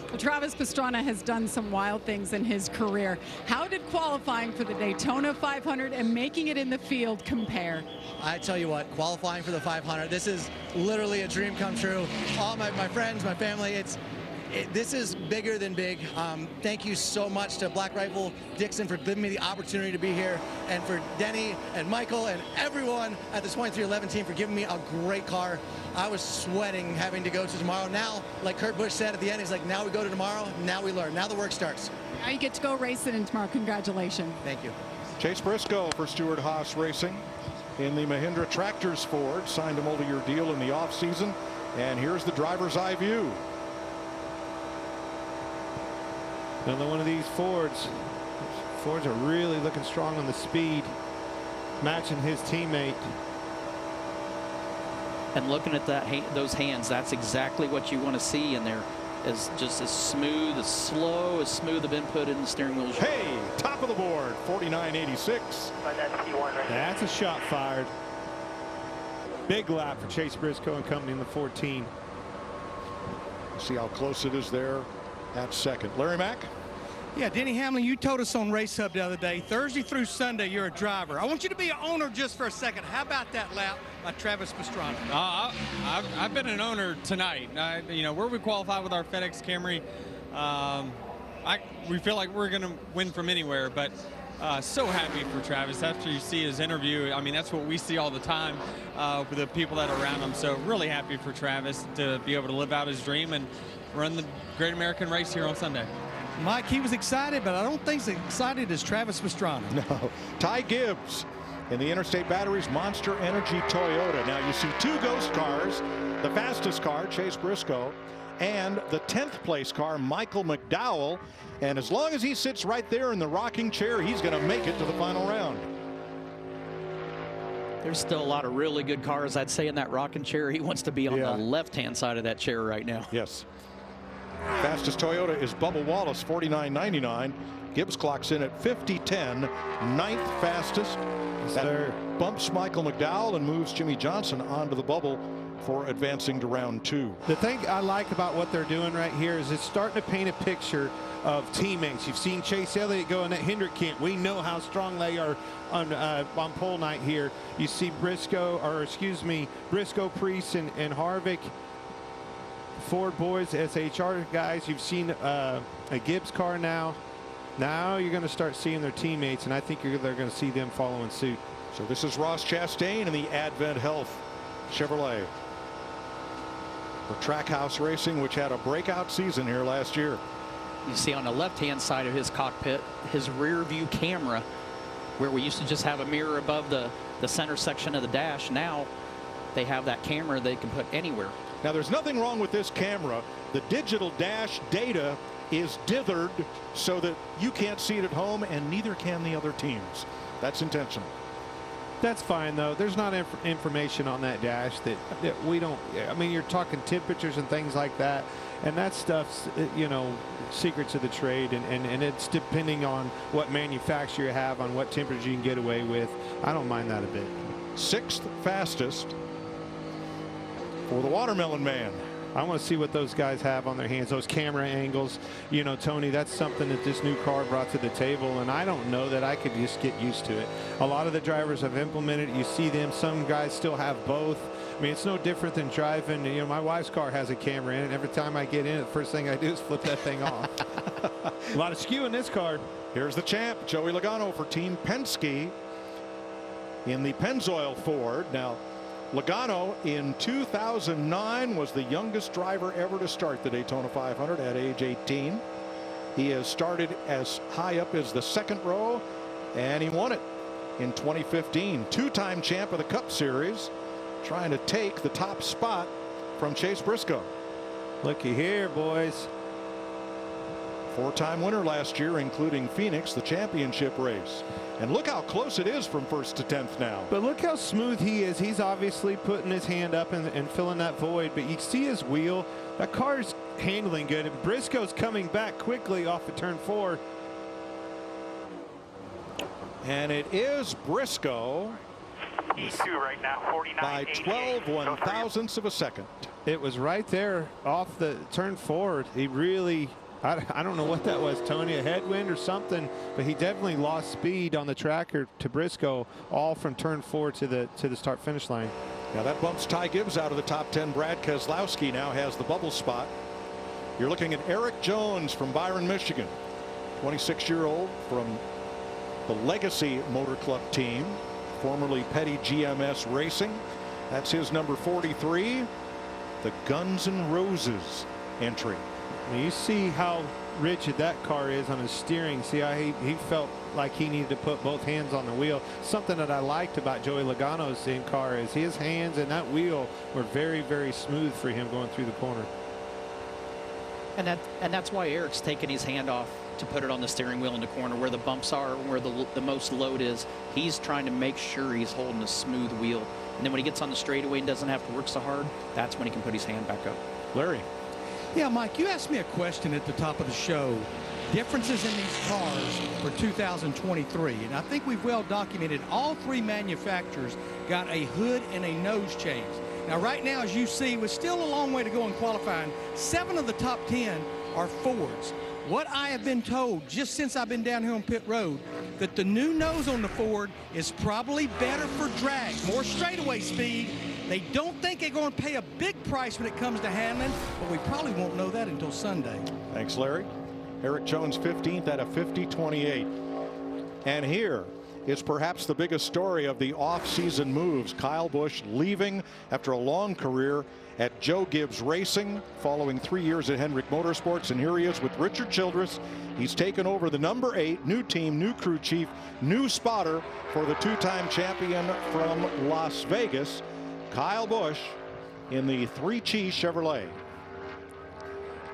Well, Travis Pastrana has done some wild things in his career. How did qualifying for the Daytona 500 and making it in the field compare? I tell you what, qualifying for the 500, this is literally a dream come true. All my friends, my family, This is bigger than big. Thank you so much to Black Rifle Dixon for giving me the opportunity to be here, and for Denny and Michael and everyone at the 2311 team for giving me a great car. I was sweating having to go to tomorrow. Now, like Kurt Busch said at the end, he's like, now we go to tomorrow, now we learn, now the work starts. Now you get to go racing in tomorrow. Congratulations. Thank you. Chase Briscoe for Stewart Haas Racing in the Mahindra Tractors Ford, signed a multi-year deal in the offseason, and here's the driver's eye view. Another one of these Fords. Fords are really looking strong on the speed, matching his teammate. And looking at those hands, that's exactly what you want to see in there. Is just as smooth, as slow, as smooth of input in the steering wheel. Hey, top of the board, 49.86. That's a shot fired. Big lap for Chase Briscoe and company in the 14. See how close it is there at second. Larry Mack. Yeah, Denny Hamlin, you told us on Race Hub the other day, Thursday through Sunday, you're a driver. I want you to be an owner just for a second. How about that lap by Travis Pastrana? I've been an owner tonight. You know, where we qualify with our FedEx Camry, we feel like we're going to win from anywhere, but so happy for Travis. After you see his interview, I mean, that's what we see all the time with the people that are around him. So really happy for Travis to be able to live out his dream and run the Great American Race here on Sunday. Mike, he was excited, but I don't think as excited as Travis Pastrana. No. Ty Gibbs in the Interstate Batteries Monster Energy Toyota. Now you see two ghost cars, the fastest car, Chase Briscoe, and the 10th place car, Michael McDowell. And as long as he sits right there in the rocking chair, he's going to make it to the final round. There's still a lot of really good cars, I'd say, in that rocking chair. He wants to be on the left-hand side of that chair right now. Yes. Fastest Toyota is Bubba Wallace, 49.99. Gibbs clocks in at 50.10, ninth fastest. That bumps Michael McDowell and moves Jimmy Johnson onto the bubble for advancing to round 2. The thing I like about what they're doing right here is it's starting to paint a picture of teammates. You've seen Chase Elliott go in that Hendrick camp. We know how strong they are on pole night here. You see Briscoe, Priest, and Harvick. Ford boys, SHR guys. You've seen a Gibbs car now. Now you're going to start seeing their teammates, and I think they're going to see them following suit. So this is Ross Chastain in the Advent Health Chevrolet for Trackhouse Racing, which had a breakout season here last year. You see on the left-hand side of his cockpit, his rear view camera, where we used to just have a mirror above the center section of the dash. Now they have that camera they can put anywhere. Now there's nothing wrong with this camera. The digital dash data is dithered so that you can't see it at home, and neither can the other teams. That's intentional. That's fine, though. There's not information on that dash that we don't. I mean, you're talking temperatures and things like that, and that stuff's, you know, secrets of the trade, and it's depending on what manufacturer you have, on what temperature you can get away with. I don't mind that a bit. Sixth fastest for the Watermelon Man. I want to see what those guys have on their hands, those camera angles. You know, Tony, that's something that this new car brought to the table, and I don't know that I could just get used to it. A lot of the drivers have implemented it. You see them. Some guys still have both. I mean, it's no different than driving. You know, my wife's car has a camera in it. Every time I get in it, the first thing I do is flip that thing off. A lot of skew in this car. Here's the champ, Joey Logano for Team Penske in the Pennzoil Ford. Now, Logano in 2009 was the youngest driver ever to start the Daytona 500 at age 18. He has started as high up as the second row, and he won it in 2015. Two-time champ of the Cup Series, trying to take the top spot from Chase Briscoe. Looky here, boys. Four-time winner last year, including Phoenix, the championship race. And look how close it is from first to 10th now. But look how smooth he is. He's obviously putting his hand up and filling that void. But you see his wheel. That car's handling good. And Briscoe's coming back quickly off of turn 4. And it is Briscoe E2 right now, 49. by 12 one-thousandths of a second. It was right there off the turn 4. He really... I don't know what that was, Tony, a headwind or something, but he definitely lost speed on the tracker to Briscoe, all from turn 4 to the start finish line. Now that bumps Ty Gibbs out of the top 10. Brad Keselowski now has the bubble spot You're looking at Eric Jones from Byron, Michigan, 26-year-old from the Legacy Motor Club team, formerly Petty GMS Racing. That's his number 43, the Guns N' Roses entry. You see how rigid that car is on his steering. See how he felt like he needed to put both hands on the wheel. Something that I liked about Joey Logano's car is his hands and that wheel were very, very smooth for him going through the corner. And that's why Eric's taking his hand off to put it on the steering wheel in the corner where the bumps are, where the most load is. He's trying to make sure he's holding a smooth wheel. And then when he gets on the straightaway and doesn't have to work so hard, that's when he can put his hand back up. Larry. Yeah, Mike, you asked me a question at the top of the show. Differences in these cars for 2023. And I think we've well documented all three manufacturers got a hood and a nose change. Now, right now, as you see, we're still a long way to go in qualifying. 7 of the top 10 are Fords. What I have been told just since I've been down here on pit road, that the new nose on the Ford is probably better for drag, more straightaway speed. They don't think they're going to pay a big price when it comes to handling, but we probably won't know that until Sunday. Thanks, Larry. Eric Jones 15th at a 50.28. And here is perhaps the biggest story of the off-season moves. Kyle Busch leaving after a long career at Joe Gibbs Racing, following 3 years at Hendrick Motorsports, and here he is with Richard Childress. He's taken over the number 8, new team, new crew chief, new spotter for the two-time champion from Las Vegas, Kyle Busch, in the 3-Chi Chevrolet.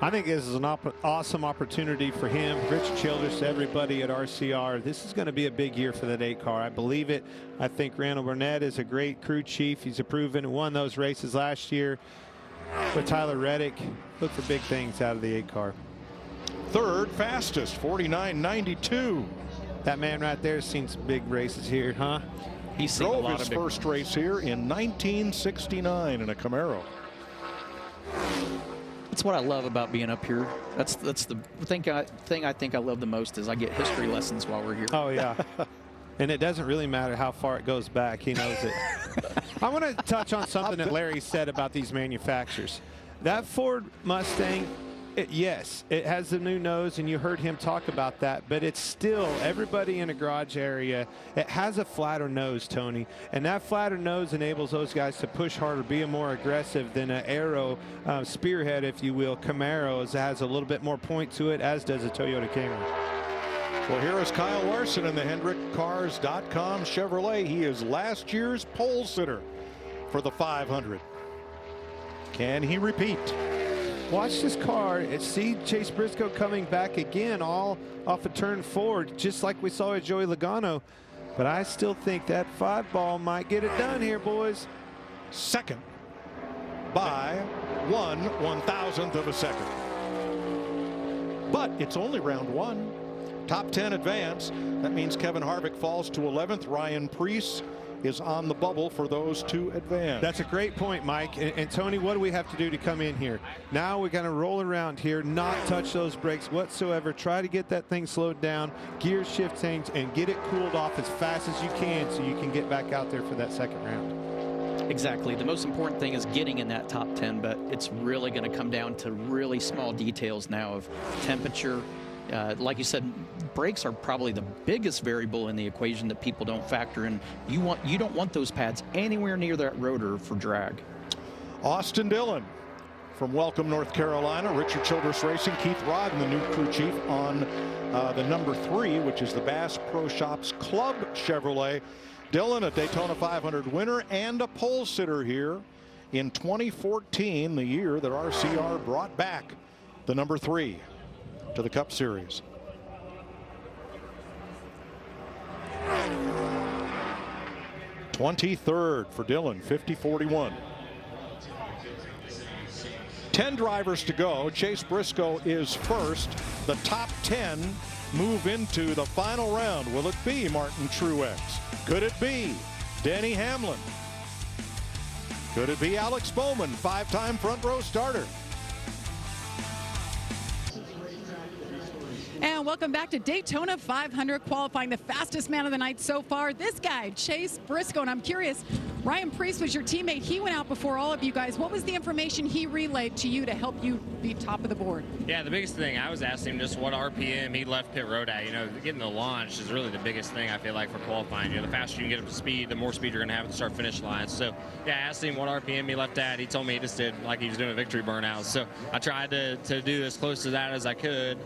I think this is an awesome opportunity for him, Richard Childress, everybody at RCR. This is going to be a big year for that 8 car. I believe it. I think Randall Burnett is a great crew chief. He's a proven, won those races last year with Tyler Reddick. Look for big things out of the 8 car. Third fastest, 49.92. That man right there has seen some big races here, huh? He drove his first race here in 1969 in a Camaro. That's what I love about being up here. That's the thing I think I love the most is I get history lessons while we're here. Oh, yeah. And it doesn't really matter how far it goes back. He knows it. I want to touch on something that Larry said about these manufacturers. That Ford Mustang, yes, it has the new nose, and you heard him talk about that, but it's still, everybody in a garage area, it has a flatter nose, Tony, and that flatter nose enables those guys to push harder, be a more aggressive than an Aero Spearhead, if you will. Camaro has a little bit more point to it, as does a Toyota Camry. Well, here is Kyle Larson in the HendrickCars.com Chevrolet. He is last year's pole sitter for the 500. Can he repeat? Watch this car and see Chase Briscoe coming back again, all off a turn forward, just like we saw at Joey Logano. But I still think that 5 ball might get it done here, boys. Second by 1/1000th of a second. But it's only round 1. Top 10 advance. That means Kevin Harvick falls to 11th. Ryan Preece is on the bubble for those to advance. That's a great point, Mike. And Tony, what do we have to do to come in here? Now we're going to roll around here, not touch those brakes whatsoever. Try to get that thing slowed down, gear shift things, and get it cooled off as fast as you can so you can get back out there for that second round. Exactly. The most important thing is getting in that top 10, but it's really going to come down to really small details now of temperature. Like you said, brakes are probably the biggest variable in the equation that people don't factor in. You don't want those pads anywhere near that rotor for drag. Austin Dillon from Welcome, North Carolina. Richard Childress Racing. Keith Rodden, the new crew chief, on the number 3, which is the Bass Pro Shops Club Chevrolet. Dillon, a Daytona 500 winner and a pole sitter here in 2014, the year that RCR brought back the number 3 to the Cup Series. '23rd for Dillon, 50.41. 10 drivers to go. Chase Briscoe is first. The top 10 move into the final round. Will it be Martin Truex? Could it be Denny Hamlin? Could it be Alex Bowman, 5-time front row starter? And welcome back to Daytona 500 qualifying, the fastest man of the night so far. This guy, Chase Briscoe, and I'm curious, Ryan Preece was your teammate. He went out before all of you guys. What was the information he relayed to you to help you be top of the board? Yeah, the biggest thing I was asking him just what RPM he left pit road at. You know, getting the launch is really the biggest thing I feel like for qualifying. You know, the faster you can get up to speed, the more speed you're going to have at the start-finish line. So, yeah, I asked him what RPM he left at. He told me he just did like he was doing a victory burnout. So I tried to do as close to that as I could,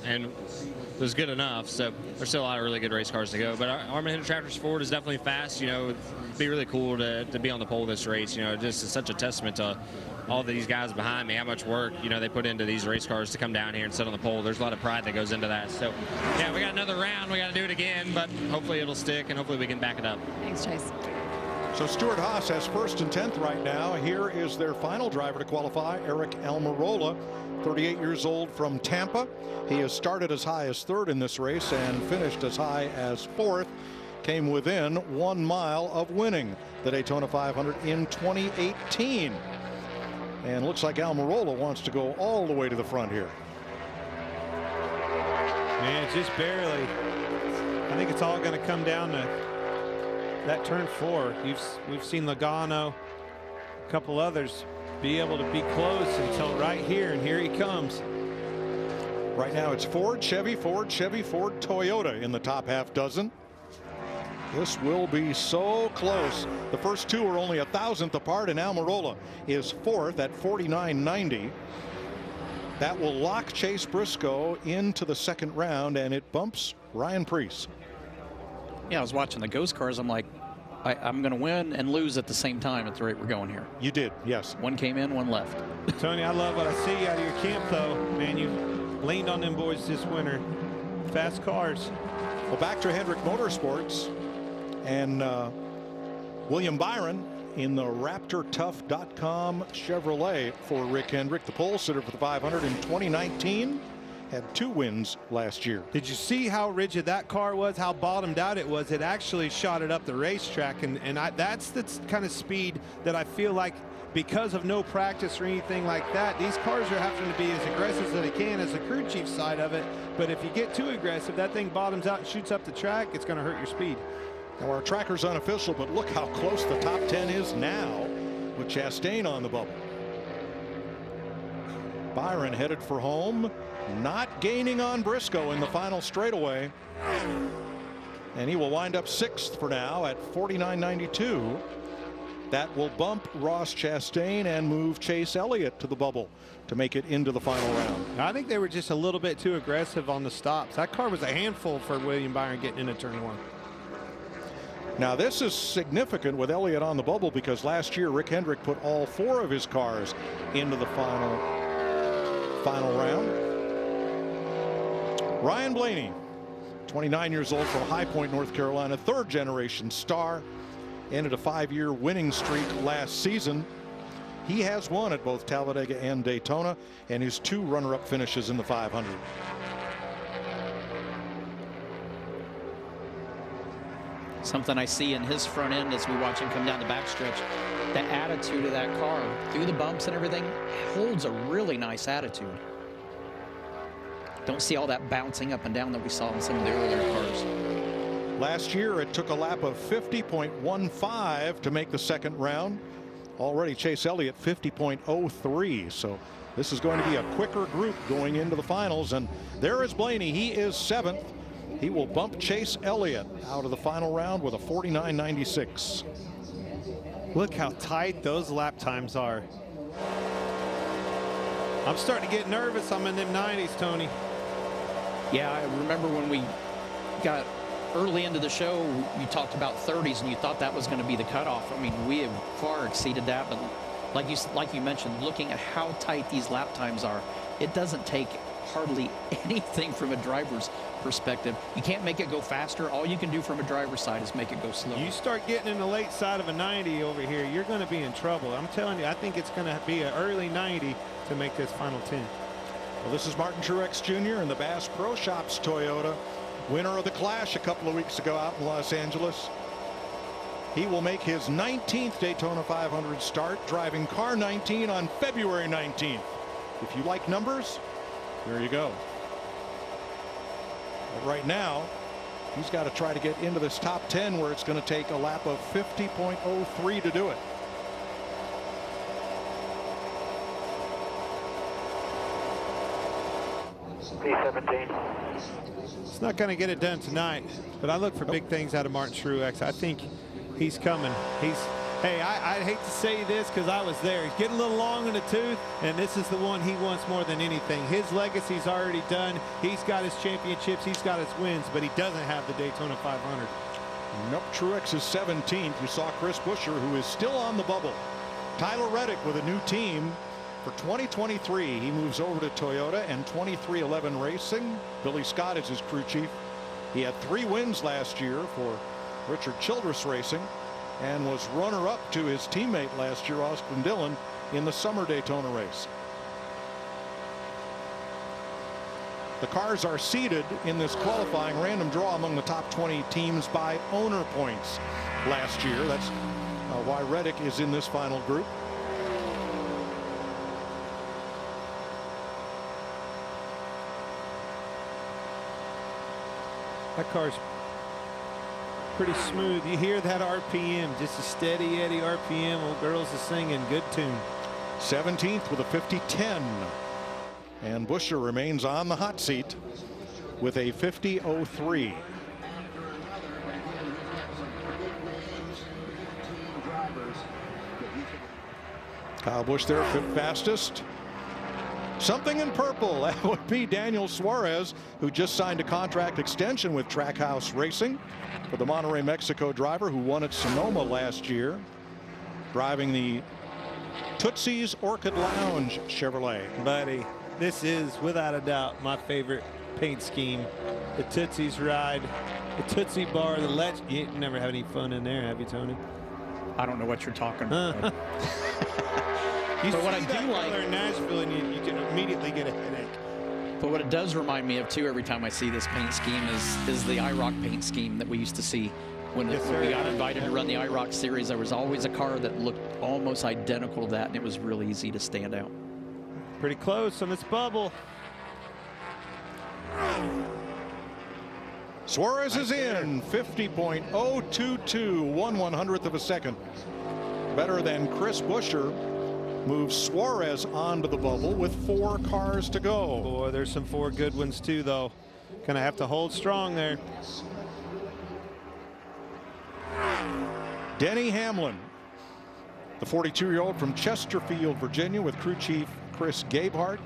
and it was good enough. So there's still a lot of really good race cars to go. But Armin Hendrick Tractors Ford is definitely fast. You know, it'd be really cool to be on the pole this race. You know, just is such a testament to all these guys behind me, how much work, you know, they put into these race cars to come down here and sit on the pole. There's a lot of pride that goes into that. So, yeah, we got another round. We got to do it again, but hopefully it'll stick and hopefully we can back it up. Thanks, Chase. So Stuart Haas has first and 10th right now. Here is their final driver to qualify, Eric Almirola, 38 years old from Tampa. He has started as high as third in this race and finished as high as fourth. Came within 1 mile of winning the Daytona 500 in 2018. And looks like Almirola wants to go all the way to the front here. Man, just barely. I think it's all going to come down to that turn 4. We've seen Logano, a couple others, be able to be close until right here, and here he comes. Right now it's Ford, Chevy, Ford, Chevy, Ford, Toyota in the top half dozen. This will be so close. The first two are only 1,000th apart, and Almirola is fourth at 49.90. That will lock Chase Briscoe into the second round, and it bumps Ryan Preece. Yeah, I was watching the ghost cars. I'm like, I'm going to win and lose at the same time at the rate we're going here. You did, yes. One came in, one left. Tony, I love what I see out of your camp, though. Man, you leaned on them boys this winter. Fast cars. Well, back to Hendrick Motorsports and William Byron in the RaptorTough.com Chevrolet for Rick Hendrick, the pole sitter for the 500 in 2019. Had 2 wins last year. Did you see how rigid that car was, how bottomed out it was? It actually shot it up the racetrack, and that's the kind of speed that I feel like, because of no practice or anything like that, these cars are having to be as aggressive as they can as the crew chief side of it. But if you get too aggressive, that thing bottoms out and shoots up the track, it's going to hurt your speed. Now, our tracker's unofficial, but look how close the top 10 is now with Chastain on the bubble. Byron headed for home, not gaining on Briscoe in the final straightaway. And he will wind up 6th for now at 49.92. That will bump Ross Chastain and move Chase Elliott to the bubble to make it into the final round. I think they were just a little bit too aggressive on the stops. That car was a handful for William Byron getting into turn 1. Now this is significant with Elliott on the bubble, because last year Rick Hendrick put all 4 of his cars into the final round. Ryan Blaney, 29 years old from High Point, North Carolina, 3rd generation star, ended a 5-year winning streak last season. He has won at both Talladega and Daytona, and his 2 runner-up finishes in the 500. Something I see in his front end as we watch him come down the backstretch, the attitude of that car through the bumps and everything holds a really nice attitude. Don't see all that bouncing up and down that we saw in some of the earlier cars. Last year it took a lap of 50.15 to make the second round. Already Chase Elliott 50.03. So this is going to be a quicker group going into the finals. And there is Blaney. He is 7th. He will bump Chase Elliott out of the final round with a 49.96. Look how tight those lap times are. I'm starting to get nervous. I'm in them 90s, Tony. Yeah, I remember when we got early into the show, you talked about 30s and you thought that was going to be the cutoff. I mean, we have far exceeded that, but like you mentioned, looking at how tight these lap times are, it doesn't take hardly anything from a driver's perspective. You can't make it go faster. All you can do from a driver's side is make it go slower. You start getting in the late side of a 90 over here, you're going to be in trouble. I'm telling you, I think it's going to be an early 90 to make this final 10. Well, this is Martin Truex Jr. in the Bass Pro Shops Toyota, winner of the Clash a couple of weeks ago out in Los Angeles. He will make his 19th Daytona 500 start, driving car 19 on February 19th. If you like numbers, there you go. But right now, he's got to try to get into this top 10 where it's going to take a lap of 50.03 to do it. P17. It's not going to get it done tonight, but I look for big things out of Martin Truex. I think he's coming. Hey, I hate to say this because I was there. He's getting a little long in the tooth, and this is the one he wants more than anything. His legacy's already done. He's got his championships. He's got his wins, but he doesn't have the Daytona 500. Nope, Truex is 17th. You saw Chris Buescher, who is still on the bubble. Tyler Reddick with a new team for 2023. He moves over to Toyota and 2311 Racing. Billy Scott is his crew chief. He had 3 wins last year for Richard Childress Racing and was runner-up to his teammate last year, Austin Dillon, in the summer Daytona race. The cars are seeded in this qualifying random draw among the top 20 teams by owner points last year. That's why Reddick is in this final group. That car's pretty smooth. You hear that RPM, just a steady Eddie RPM. Old girls are singing, good tune. 17th with a 50-10. And Buescher remains on the hot seat with a 50-03. Kyle Busch there, 5th fastest. Something in purple, that would be Daniel Suarez, who just signed a contract extension with Trackhouse Racing for the Monterrey, Mexico driver who won at Sonoma last year, driving the Tootsie's Orchid Lounge Chevrolet. Buddy, this is without a doubt my favorite paint scheme. The Tootsie's ride, the Tootsie Bar, the legend. You never had any fun in there, have you, Tony? I don't know what you're talking about. You but what I see that do like color in Nashville, and you can immediately get a headache. But what it does remind me of too every time I see this paint scheme is the IROC paint scheme that we used to see when we got invited to run the IROC series. There was always a car that looked almost identical to that, and it was really easy to stand out. Pretty close on this bubble. Suarez is in 50.022, 1/100th of a second. Better than Chris Buescher. Moves Suarez onto the bubble with 4 cars to go. Boy, there's some 4 good ones too, though. Gonna have to hold strong there. Denny Hamlin, the 42-year-old from Chesterfield, Virginia, with crew chief Chris Gabehart.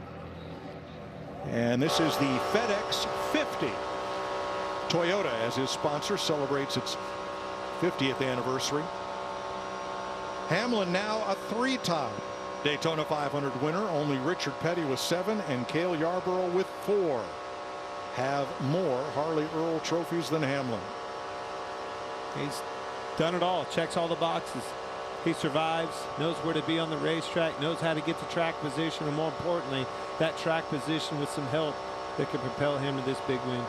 And this is the FedEx 50. Toyota, as his sponsor, celebrates its 50th anniversary. Hamlin now a 3-time Daytona 500 winner. Only Richard Petty with 7 and Cale Yarborough with 4 have more Harley Earl trophies than Hamlin. He's done it all, checks all the boxes. He survives, knows where to be on the racetrack, knows how to get to track position, and more importantly, that track position with some help that could propel him to this big win.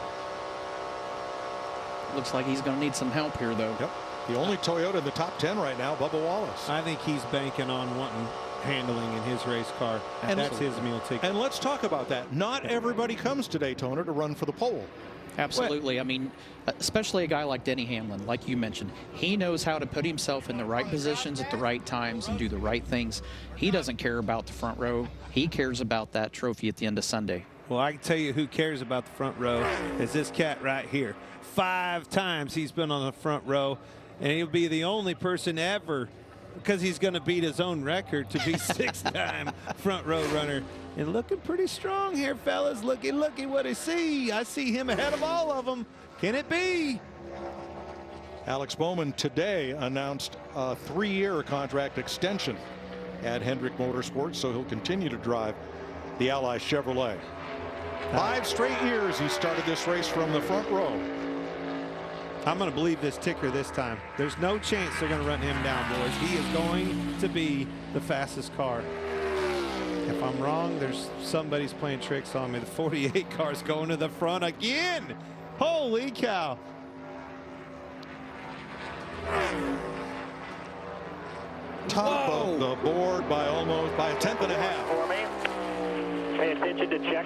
Looks like he's going to need some help here, though. Yep. The only Toyota in the top 10 right now, Bubba Wallace. I think he's banking on wanting handling in his race car. And that's his meal ticket. And let's talk about that. Not everybody comes to Daytona to run for the pole. Absolutely. I mean, especially a guy like Denny Hamlin, like you mentioned, he knows how to put himself in the right positions at the right times and do the right things. He doesn't care about the front row. He cares about that trophy at the end of Sunday. Well, I can tell you who cares about the front row is this cat right here. 5 times he's been on the front row, and he'll be the only person ever, because he's going to beat his own record, to be 6-time front row runner. And looking pretty strong here, fellas. Looky what I see. I see him ahead of all of them. Can it be? Alex Bowman today announced a 3-year contract extension at Hendrick Motorsports, so he'll continue to drive the Ally Chevrolet. 5 straight years he started this race from the front row. I'm going to believe this ticker this time. There's no chance they're going to run him down, boys. He is going to be the fastest car. If I'm wrong, there's somebody's playing tricks on me. The 48 car's going to the front again. Holy cow. Top of the board by almost by 1/10 and a half. For me. Pay attention to check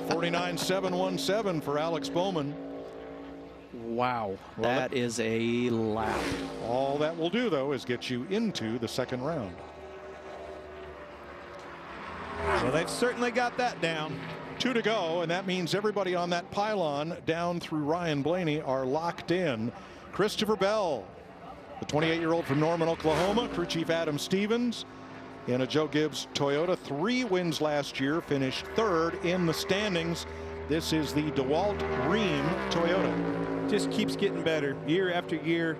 2. 49.717 for Alex Bowman. Wow, that is a lap. All that will do, though, is get you into the second round. Well, they've certainly got that down. 2 to go, and that means everybody on that pylon down through Ryan Blaney are locked in. Christopher Bell, the 28-year-old from Norman, Oklahoma, crew chief Adam Stevens in a Joe Gibbs Toyota. 3 wins last year, finished 3rd in the standings. This is the DeWalt Ream Toyota. Just keeps getting better year after year.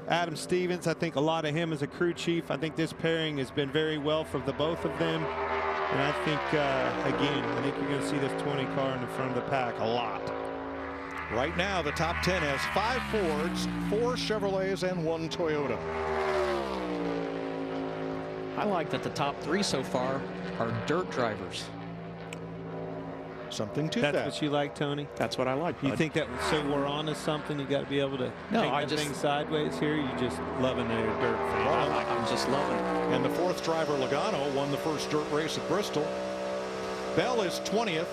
Adam Stevens, I think a lot of him as a crew chief. I think this pairing has been very well for the both of them. And I think, again, I think you're going to see this 20 car in the front of the pack a lot. Right now, the top 10 has 5 Fords, 4 Chevrolets, and 1 Toyota. I like that the top 3 so far are dirt drivers. Something to That's that. what you like, Tony? That's what I like. You think that so we're on to something? You got to be able to take that thing sideways here. You just loving their dirt fan. I'm just loving it. And the 4th driver, Logano, won the first dirt race at Bristol. Bell is 20th,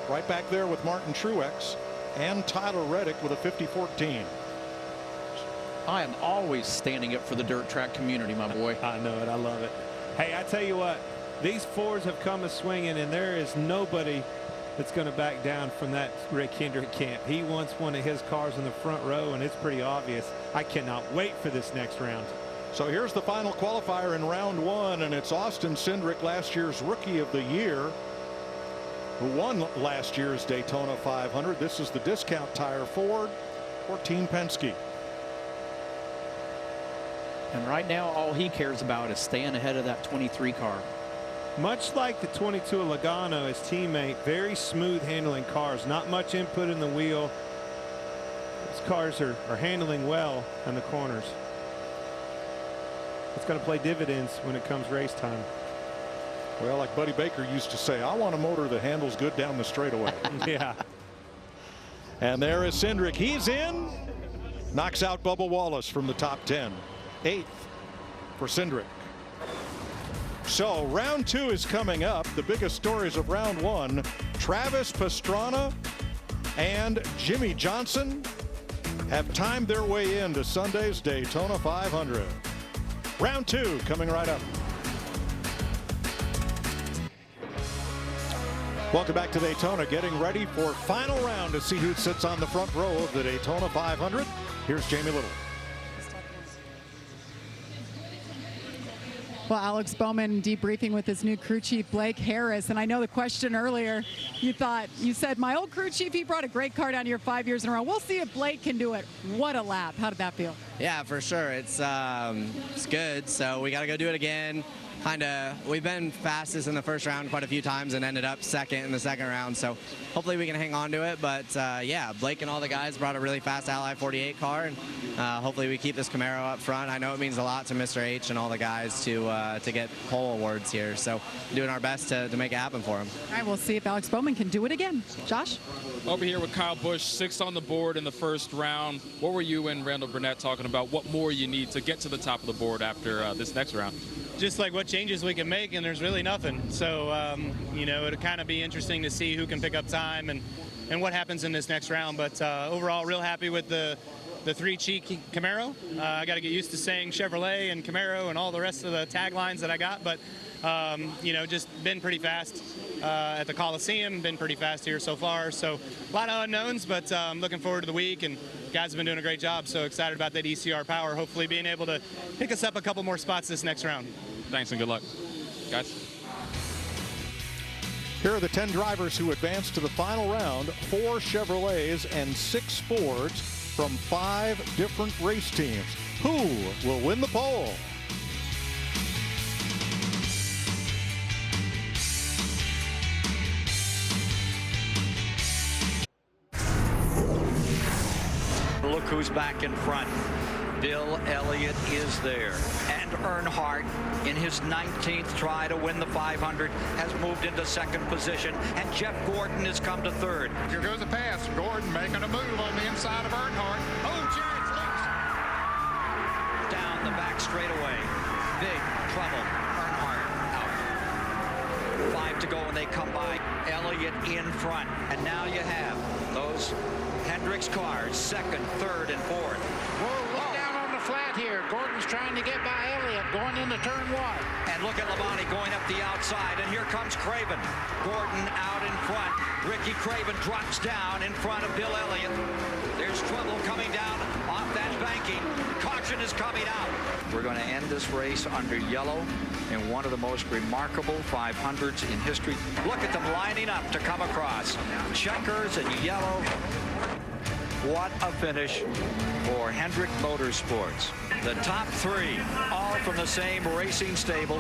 right back there with Martin Truex and Tyler Reddick with a 50-14. I am always standing up for the dirt track community, my boy. I know it. I love it. Hey, I tell you what, these Fords have come a swinging, and there is nobody that's going to back down from that Rick Hendrick camp. He wants one of his cars in the front row, and it's pretty obvious. I cannot wait for this next round. So here's the final qualifier in round 1, and it's Austin Cindric, last year's Rookie of the Year, who won last year's Daytona 500. This is the discount tire Ford for Team Penske. And right now, all he cares about is staying ahead of that 23 car. Much like the 22 of Logano, his teammate, very smooth handling cars, not much input in the wheel. These cars are handling well in the corners. It's going to play dividends when it comes race time. Well, like Buddy Baker used to say, I want a motor that handles good down the straightaway. Yeah. And there is Cindric. He's in. Knocks out Bubba Wallace from the top 10. 8th for Cindric. So round 2 is coming up. The biggest stories of round 1. Travis Pastrana and Jimmy Johnson have timed their way into Sunday's Daytona 500. Round 2 coming right up. Welcome back to Daytona, getting ready for final round to see who sits on the front row of the Daytona 500. Here's Jamie Little. Well, Alex Bowman debriefing with his new crew chief, Blake Harris. And I know the question earlier, you said, my old crew chief, he brought a great car down here 5 years in a row. We'll see if Blake can do it. What a lap. How did that feel? Yeah, for sure. It's good. So we got to go do it again. We've been fastest in the first round quite a few times and ended up second in the second round. So hopefully we can hang on to it. But yeah, Blake and all the guys brought a really fast Ally 48 car, and hopefully we keep this Camaro up front. I know it means a lot to Mr. H and all the guys to get pole awards here. So doing our best to make it happen for him. All right, we'll see if Alex Bowman can do it again. Josh? Over here with Kyle Busch, 6th on the board in the first round. What were you and Randall Burnett talking about? What more you need to get to the top of the board after this next round? Just like what changes we can make, and there's really nothing. So, you know, it'll kind of be interesting to see who can pick up time and what happens in this next round. But overall, real happy with the 3-cheek Camaro. I got to get used to saying Chevrolet and Camaro and all the rest of the taglines that I got. But, you know, just been pretty fast at the Coliseum, been pretty fast here so far. So a lot of unknowns, but I'm looking forward to the week, and guys have been doing a great job. So excited about that ECR power, hopefully being able to pick us up a couple more spots this next round. Thanks and good luck, guys. Here are the 10 drivers who advanced to the final round. 4 Chevrolets and 6 Fords from 5 different race teams. Who will win the pole? Look who's back in front. Bill Elliott is there. And Earnhardt, in his 19th try to win the 500, has moved into 2nd position. And Jeff Gordon has come to 3rd. Here goes a pass. Gordon making a move on the inside of Earnhardt. Oh, Jared's loose. Down the back straightaway. Big trouble. Earnhardt out. 5 to go and they come by. Elliott in front. And now you have those Hendricks cars, second, third, and fourth. Whoa, look down on the flat here. Gordon's trying to get by Elliott going into turn 1. And look at Labonte going up the outside, and here comes Craven. Gordon out in front. Ricky Craven drops down in front of Bill Elliott. There's trouble coming down off that banking. Caution is coming out. We're going to end this race under yellow in one of the most remarkable 500s in history. Look at them lining up to come across. Checkers and yellow. What a finish for Hendrick Motorsports. The top 3, all from the same racing stable.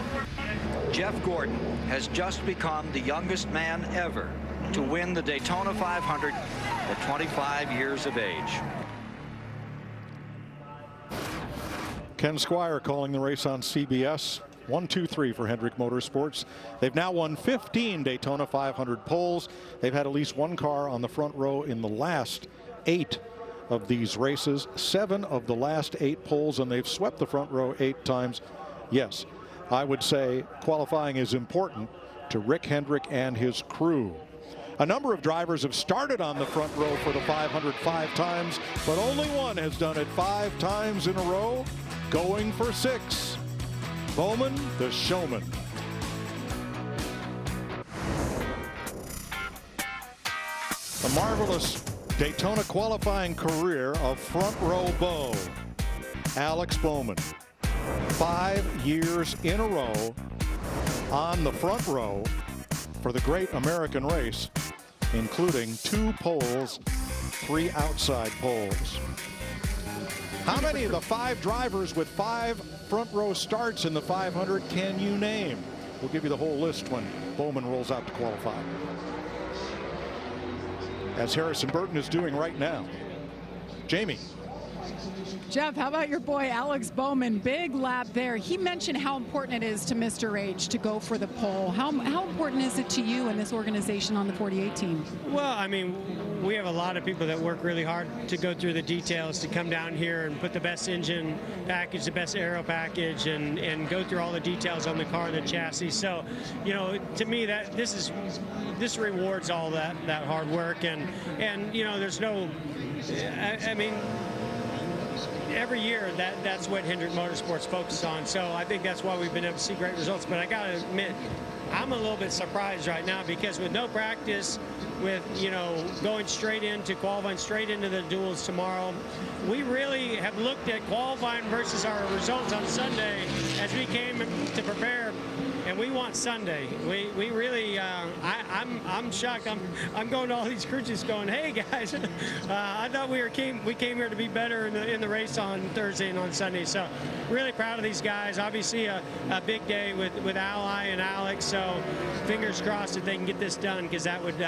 Jeff Gordon has just become the youngest man ever to win the Daytona 500 at 25 years of age. Ken Squire calling the race on CBS. 1, 2, 3 for Hendrick Motorsports. They've now won 15 Daytona 500 poles. They've had at least one car on the front row in the last 8 of these races, 7 of the last 8 poles, and they've swept the front row 8 times. Yes, I would say qualifying is important to Rick Hendrick and his crew. A number of drivers have started on the front row for the 500 5 times, but only one has done it 5 times in a row, going for 6. Bowman, the showman. A marvelous Daytona qualifying career of front row Bo, Alex Bowman. 5 years in a row on the front row for the great American race, including 2 poles, 3 outside poles. How many of the 5 drivers with 5 front row starts in the 500 can you name? We'll give you the whole list when Bowman rolls out to qualify, as Harrison Burton is doing right now. Jamie. Jeff, how about your boy Alex Bowman? Big lap there. He mentioned how important it is to Mr. H to go for the pole. How important is it to you and this organization on the 48 team? Well, I mean, we have a lot of people that work really hard to go through the details, to come down here and put the best engine package, the best aero package, and go through all the details on the car, the chassis. So, you know, to me, that this rewards all that hard work, and you know, there's no, I mean, every year that's what Hendrick Motorsports focuses on. So I think that's why we've been able to see great results. But I got to admit, I'm a little bit surprised right now, because with no practice, with, you know, going straight into qualifying, straight into the duels tomorrow, we really have looked at qualifying versus our results on Sunday as we came to prepare. And we want Sunday. We really, I'm shocked. I'm going to all these crew chiefs going, hey guys, I thought we came here to be better in the race on Thursday and on Sunday. So really proud of these guys. Obviously a big day with Ally and Alex. So fingers crossed that they can get this done, because that would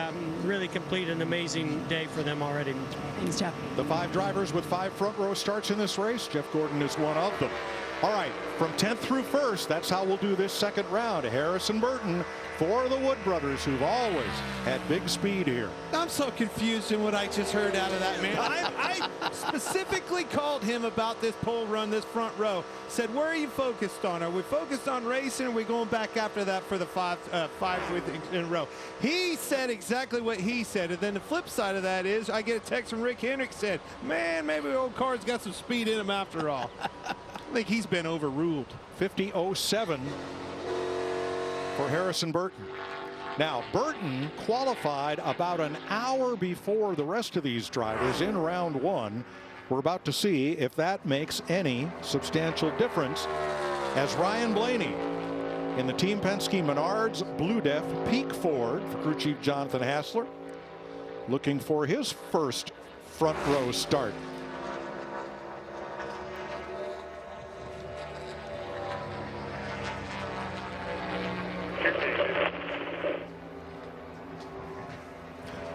really complete an amazing day for them already. Thanks, Jeff. The 5 drivers with 5 front row starts in this race. Jeff Gordon is one of them. All right, from 10th through 1st, that's how we'll do this second round. Harrison Burton for the Wood brothers, who've always had big speed here. I'm so confused in what I just heard out of that man. I specifically called him about this pole run, this front row. Said, where are you focused on? Are we focused on racing, or are we going back after that for the five in a row? He said exactly what he said. And then the flip side of that is, I get a text from Rick Hendrick, said, man, maybe the old car's got some speed in him after all. I think he's been overruled. 50.07 for Harrison Burton. Now, Burton qualified about an hour before the rest of these drivers in round 1. We're about to see if that makes any substantial difference, as Ryan Blaney in the Team Penske Menards Blue Def Peak Ford for crew chief Jonathan Hassler, looking for his first front row start.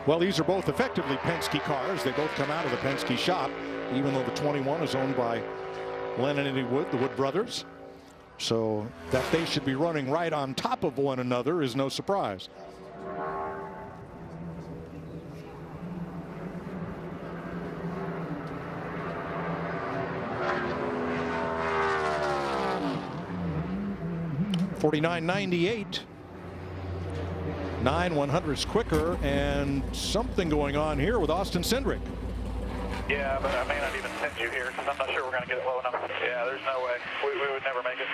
Well, these are both effectively Penske cars. They both come out of the Penske shop, even though the 21 is owned by Lennon and Wood, the Wood brothers. So that they should be running right on top of one another is no surprise. $49.98 9/100ths quicker, and something going on here with Austin Cindric. Yeah, but I may not even send you here because I'm not sure we're going to get it low enough. Yeah, there's no way. We would never make it.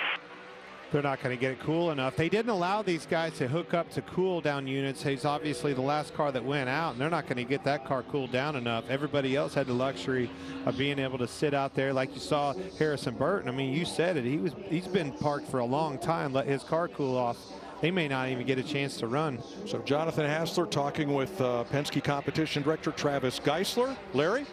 They're not going to get it cool enough. They didn't allow these guys to hook up to cool down units. He's obviously the last car that went out, and they're not going to get that car cooled down enough. Everybody else had the luxury of being able to sit out there like you saw Harrison Burton. I mean, you said it. He's been parked for a long time, let his car cool off. They may not even get a chance to run. So Jonathan Hassler talking with Penske Competition Director Travis Geisler. Larry?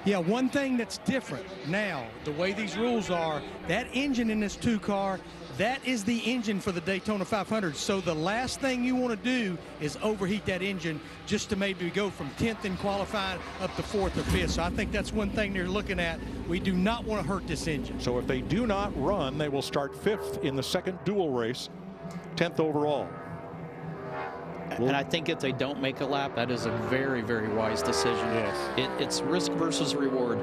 Yeah, one thing that's different now, the way these rules are, that engine in this 2 car, that is the engine for the Daytona 500. So the last thing you want to do is overheat that engine just to maybe go from 10th in qualifying up to 4th or 5th. So I think that's one thing they're looking at. We do not want to hurt this engine. So if they do not run, they will start 5th in the second dual race, 10th overall. And I think if they don't make a lap, that is a very, very wise decision. Yes. It's risk versus reward.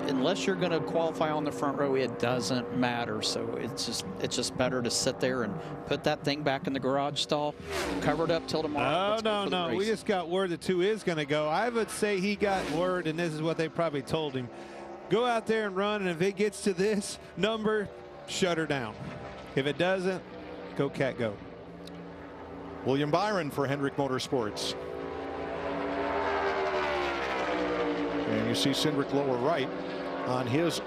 Unless you're going to qualify on the front row, it doesn't matter. So it's just better to sit there and put that thing back in the garage stall, cover it up till tomorrow. No. We just got word that 2 is going to go. I would say he got word, and this is what they probably told him. Go out there and run, and if it gets to this number, shut her down. If it doesn't, go Cat go. William Byron for Hendrick Motorsports. And you see Cindric lower right on his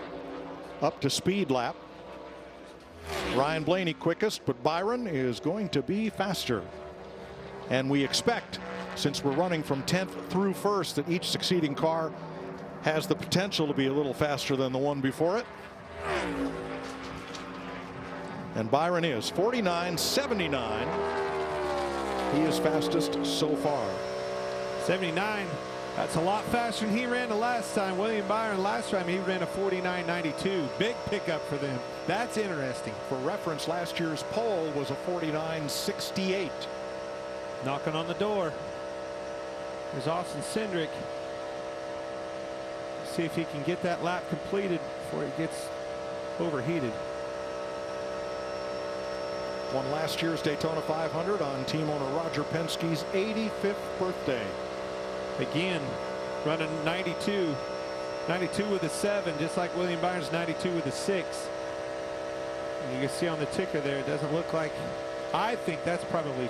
up to speed lap. Ryan Blaney quickest, but Byron is going to be faster. And we expect, since we're running from 10th through 1st, that each succeeding car has the potential to be a little faster than the one before it. And Byron is 49.79. He is fastest so far. 79. That's a lot faster than he ran the last time. William Byron last time he ran a 49.92. Big pickup for them. That's interesting. For reference, last year's pole was a 49.68. Knocking on the door. There's Austin Cindric. See if he can get that lap completed before it gets overheated. Won last year's Daytona 500 on team owner Roger Penske's 85th birthday. Again, running 92 with a 7, just like William Byron's 92 with a 6. And you can see on the ticker there, it doesn't look like, I think that's probably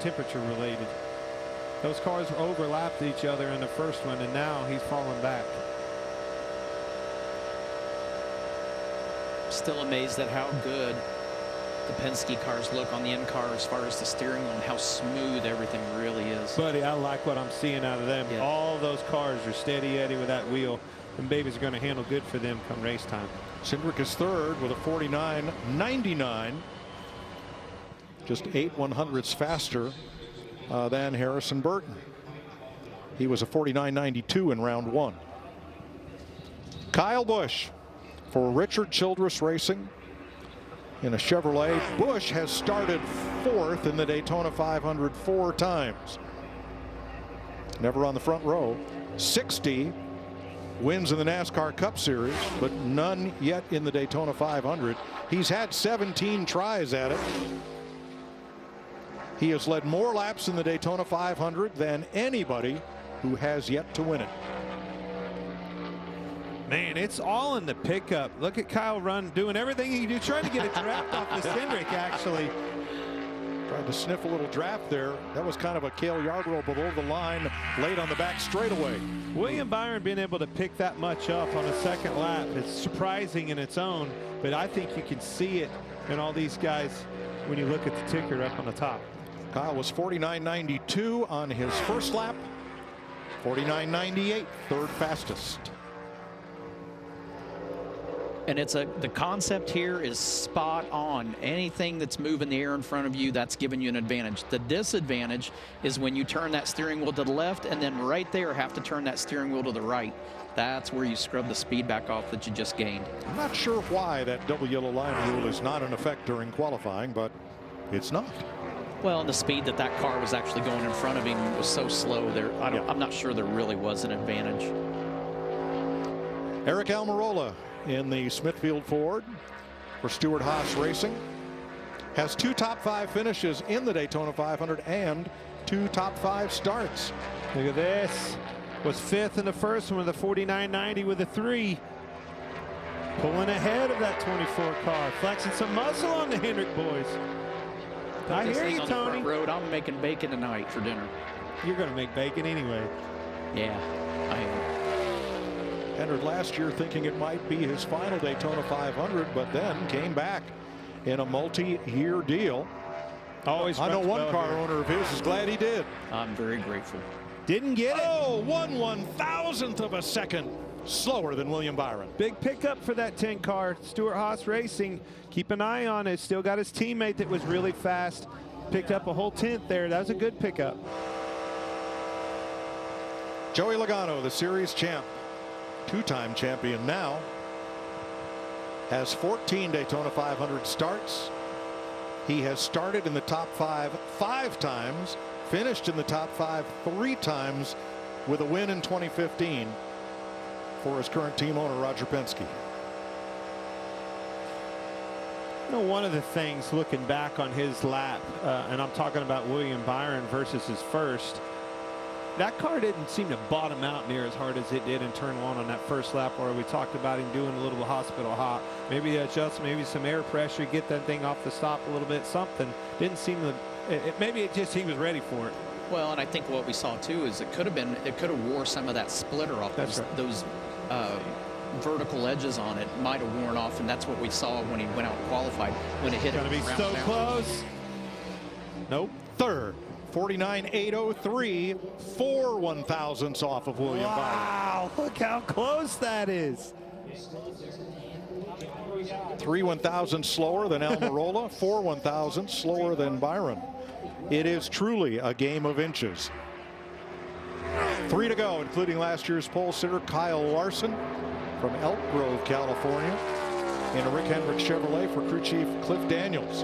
temperature related. Those cars overlapped each other in the first one, and now he's falling back. Still amazed at how good the Penske cars look on the end car as far as the steering wheel and how smooth everything really is. Buddy, I like what I'm seeing out of them. Yeah. All those cars are steady Eddie with that wheel. And babies are going to handle good for them come race time. Cindric is 3rd with a 49.99. Just 8/100ths faster than Harrison Burton. He was a 49.92 in round 1. Kyle Busch for Richard Childress Racing in a Chevrolet. Busch has started 4th in the Daytona 500 4 times. Never on the front row. 60 wins in the NASCAR Cup Series, but none yet in the Daytona 500. He's had 17 tries at it. He has led more laps in the Daytona 500 than anybody who has yet to win it. Man, it's all in the pickup. Look at Kyle run, doing everything he can do, trying to get a draft off the Cindric, actually. Tried to sniff a little draft there. That was kind of a Cale Yarborough below the line, late on the back straightaway. William Byron being able to pick that much up on a second lap, it's surprising in its own, but I think you can see it in all these guys when you look at the ticker up on the top. Kyle was 49.92 on his first lap. 49.98, 3rd fastest. And the concept here is spot on. Anything that's moving the air in front of you, that's giving you an advantage. The disadvantage is when you turn that steering wheel to the left and then right there have to turn that steering wheel to the right. That's where you scrub the speed back off that you just gained. I'm not sure why that double yellow line rule is not in effect during qualifying, but it's not. Well, and the speed that car was actually going in front of him was so slow there. I'm not sure there really was an advantage. Eric Almirola in the Smithfield Ford for Stewart-Haas Racing has 2 top 5 finishes in the Daytona 500 and 2 top 5 starts. Look at this. Was 5th in the first one with a 49.90 with a 3. Pulling ahead of that 24 car. Flexing some muscle on the Hendrick boys. I hear you, Tony. Road. I'm making bacon tonight for dinner. You're going to make bacon anyway. Yeah, I am. Entered last year thinking it might be his final Daytona 500, but then came back in a multi-year deal. Always. I know one car owner of his is glad he did. I'm very grateful. Didn't get it. Oh, 1/1000th of a second slower than William Byron. Big pickup for that 10 car. Stuart Haas Racing. Keep an eye on it. Still got his teammate that was really fast. Picked up a whole 10th there. That was a good pickup. Joey Logano, the series champ, 2-time champion now, has 14 Daytona 500 starts. He has started in the top 5 times, finished in the top 5 3 times, with a win in 2015 for his current team owner, Roger Penske. You know, one of the things looking back on his lap, and I'm talking about William Byron versus his first, that car didn't seem to bottom out near as hard as it did in turn 1 on that first lap, where we talked about him doing a little hospital hop. Maybe adjust, maybe some air pressure, get that thing off the stop a little bit, something. Didn't seem to, maybe it just, he was ready for it. Well, and I think what we saw too is it could have wore some of that splitter off. Those vertical edges on it might have worn off, and that's what we saw when he went out and qualified, when it hit it. Gonna be so close. Nope. Third. 49.803, 4/1000ths off of William Byron. Wow, look how close that is. 3/1000ths slower than Almirola, 4/1000ths slower than Byron. It is truly a game of inches. 3 to go, including last year's pole sitter Kyle Larson from Elk Grove, California, in a Rick Hendrick Chevrolet for crew chief Cliff Daniels.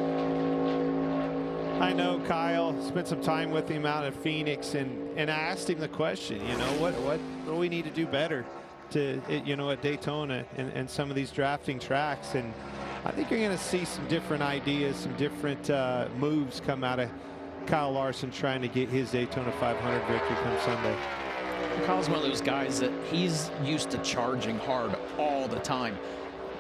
I know Kyle, spent some time with him out at Phoenix, and I asked him the question, you know, what do we need to do better to, you know, at Daytona and some of these drafting tracks. And I think you're going to see some different ideas, some different moves come out of Kyle Larson trying to get his Daytona 500 victory come Sunday. Kyle's one of those guys that he's used to charging hard all the time.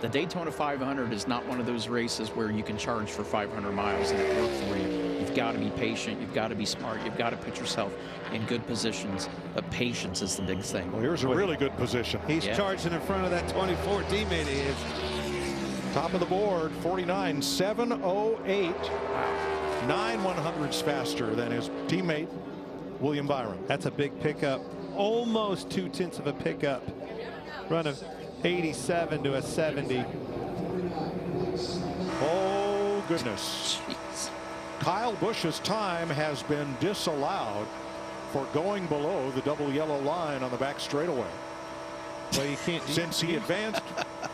The Daytona 500 is not one of those races where you can charge for 500 miles and it works for you. You've got to be patient. You've got to be smart. You've got to put yourself in good positions. But patience is the big thing. Well, here's a really good position. He's charging in front of that 24 teammate he is. Top of the board, 49.708. 9/100ths faster than his teammate, William Byron. That's a big pickup. Almost 2/10 of a pickup. Run of 87 to a 70. Oh, goodness. Jeez. Kyle Busch's time has been disallowed for going below the double yellow line on the back straightaway. Well, you can't. Since he advanced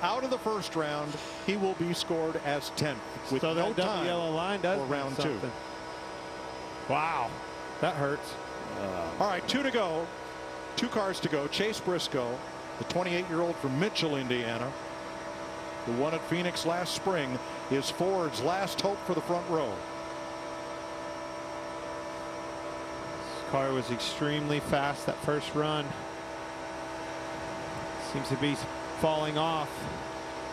out of the first round, he will be scored as 10th with so no that double time yellow line does for round something. 2. Wow, that hurts. All right, 2 to go. 2 cars to go. Chase Briscoe, the 28-year-old from Mitchell, Indiana, who won at Phoenix last spring, is Ford's last hope for the front row. This car was extremely fast that first run. Seems to be falling off.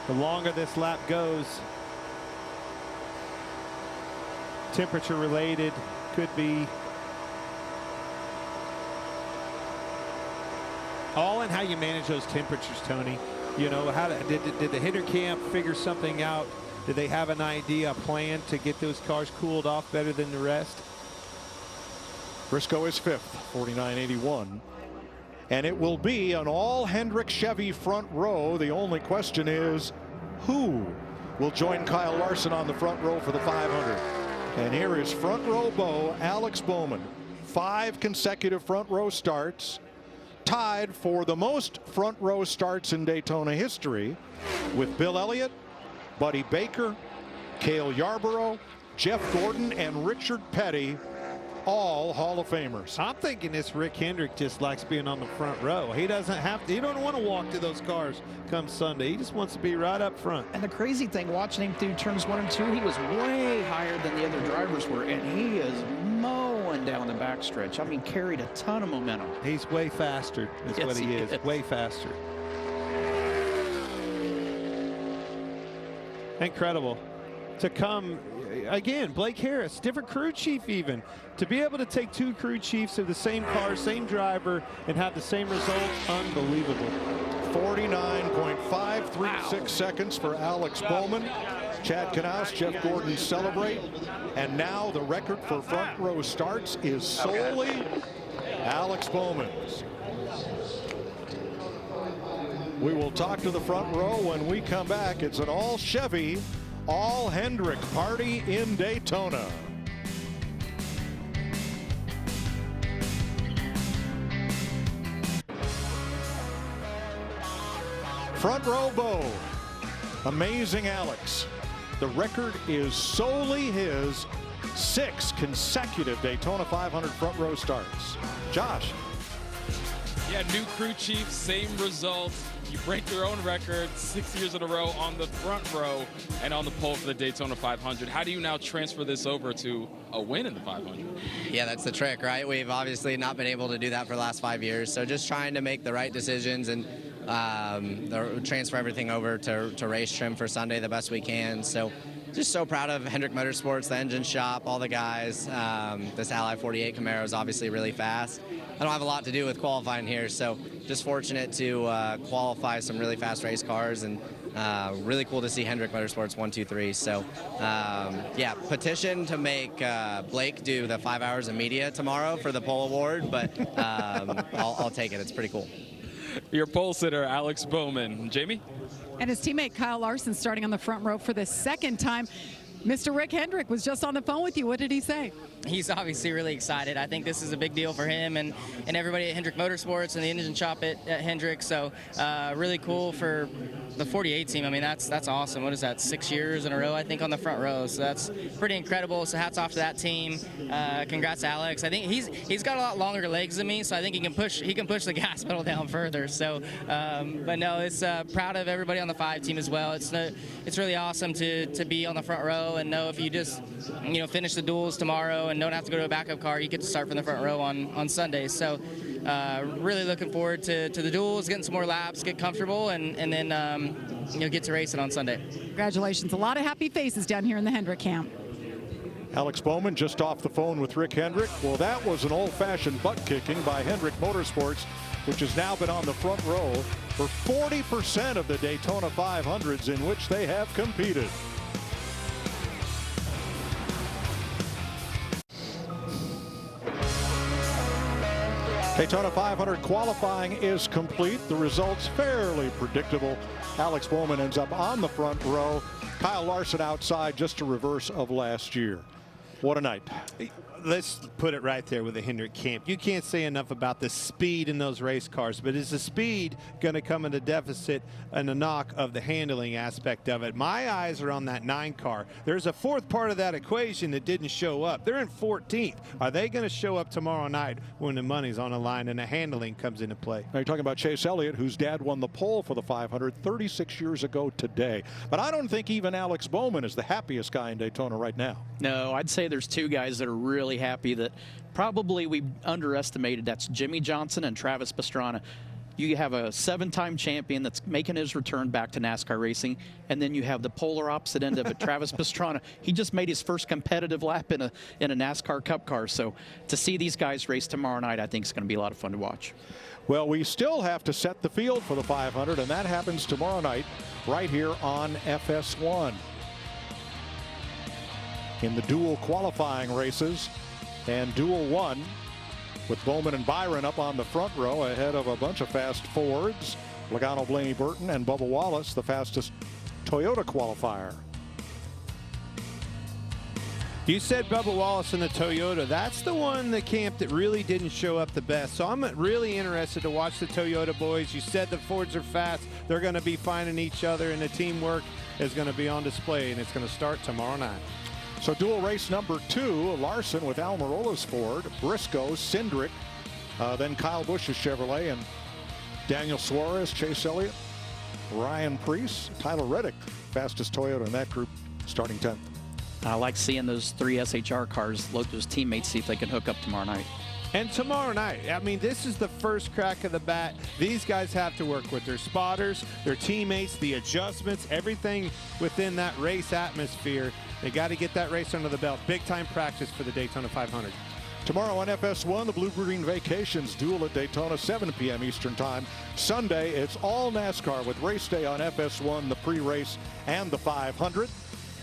The longer this lap goes, temperature related, could be all in how you manage those temperatures, Tony. You know, how did the hitter camp figure something out? Did they have an idea, a plan to get those cars cooled off better than the rest? Briscoe is 5th, 49.81. And it will be an all Hendrick Chevy front row. The only question is, who will join Kyle Larson on the front row for the 500? And here is front row beau Alex Bowman. 5 consecutive front row starts, tied for the most front row starts in Daytona history with Bill Elliott, Buddy Baker, Cale Yarborough, Jeff Gordon, and Richard Petty, all Hall of Famers. I'm thinking this Rick Hendrick just likes being on the front row. He doesn't have to, he don't want to walk to those cars come Sunday. He just wants to be right up front. And the crazy thing, watching him through turns 1 and 2, he was way higher than the other drivers were, and he is mowing down the backstretch. I mean, carried a ton of momentum. He's way faster. That's what he is. Way faster. Incredible. To come, again, Blake Harris, different crew chief even. To be able to take 2 crew chiefs of the same car, same driver, and have the same result, unbelievable. 49.536 seconds for Alex Bowman. Chad Knaus, Jeff Gordon celebrate. And now the record for front row starts is solely Alex Bowman's. We will talk to the front row when we come back. It's an all Chevy, all Hendrick party in Daytona. Front row Bo. Amazing Alex. The record is solely his. 6 consecutive Daytona 500 front row starts. Josh. Yeah, new crew chief, same results. You break your own record 6 years in a row on the front row and on the pole for the Daytona 500. How do you now transfer this over to a win in the 500? Yeah, that's the trick, right? We've obviously not been able to do that for the last 5 years. So just trying to make the right decisions and transfer everything over to race trim for Sunday the best we can. So just so proud of Hendrick Motorsports, the engine shop, all the guys. This Ally 48 Camaro is obviously really fast. I don't have a lot to do with qualifying here, so just fortunate to qualify some really fast race cars, and really cool to see Hendrick Motorsports 1, 2, 3. So yeah, petition to make Blake do the 5 hours of media tomorrow for the pole award, but I'll take it. It's pretty cool. Your pole sitter, Alex Bowman. Jamie? And his teammate Kyle Larson starting on the front row for the second time. Mr. Rick Hendrick was just on the phone with you. What did he say? He's obviously really excited. I think this is a big deal for him and everybody at Hendrick Motorsports and the engine shop at Hendrick. So really cool for the 48 team. I mean, that's awesome. What is that, 6 years in a row, I think, on the front row. So that's pretty incredible. So hats off to that team. Congrats, Alex. I think he's got a lot longer legs than me, so I think he can push the gas pedal down further. So, but no, it's proud of everybody on the 5 team as well. It's really awesome to be on the front row and know if you just finish the duels tomorrow and don't have to go to a backup car, you get to start from the front row on Sunday. So really looking forward to the duels, getting some more laps, get comfortable, and then get to race it on Sunday. Congratulations. A lot of happy faces down here in the Hendrick camp. Alex Bowman just off the phone with Rick Hendrick. Well, that was an old-fashioned butt kicking by Hendrick Motorsports, which has now been on the front row for 40% of the Daytona 500s in which they have competed. Daytona 500 qualifying is complete. The results fairly predictable. Alex Bowman ends up on the front row. Kyle Larson outside, just a reverse of last year. What a night. Let's put it right there with the Hendrick camp. You can't say enough about the speed in those race cars, but is the speed going to come into deficit and a knock of the handling aspect of it? My eyes are on that 9 car. There's a 4th part of that equation that didn't show up. They're in 14th. Are they going to show up tomorrow night when the money's on the line and the handling comes into play? Now you're talking about Chase Elliott, whose dad won the pole for the 500 36 years ago today. But I don't think even Alex Bowman is the happiest guy in Daytona right now. No, I'd say there's 2 guys that are really happy that probably we underestimated. That's Jimmy Johnson and Travis Pastrana. You have a 7-time champion that's making his return back to NASCAR racing, and then you have the polar opposite end of it, Travis Pastrana. He just made his first competitive lap in a NASCAR Cup car. So to see these guys race tomorrow night, I think is going to be a lot of fun to watch. Well, we still have to set the field for the 500, and that happens tomorrow night right here on FS1. In the dual qualifying races, and dual 1 with Bowman and Byron up on the front row ahead of a bunch of fast Fords. Logano, Blaney Burton, and Bubba Wallace, the fastest Toyota qualifier. You said Bubba Wallace in the Toyota. That's the one, the camp that really didn't show up the best. So I'm really interested to watch the Toyota boys. You said the Fords are fast. They're going to be finding each other, and the teamwork is going to be on display, and it's going to start tomorrow night. So dual race number 2, Larson with Almirola's Ford, Briscoe, Cindric, then Kyle Busch's Chevrolet, and Daniel Suarez, Chase Elliott, Ryan Preece, Tyler Reddick, fastest Toyota in that group, starting 10th. I like seeing those 3 SHR cars load those teammates, see if they can hook up tomorrow night. And tomorrow night, I mean, this is the first crack of the bat. These guys have to work with their spotters, their teammates, the adjustments, everything within that race atmosphere. They got to get that race under the belt. Big time practice for the Daytona 500. Tomorrow on FS1, the Blue Green Vacations duel at Daytona, 7 p.m. Eastern Time. Sunday, it's all NASCAR with race day on FS1, the pre-race and the 500.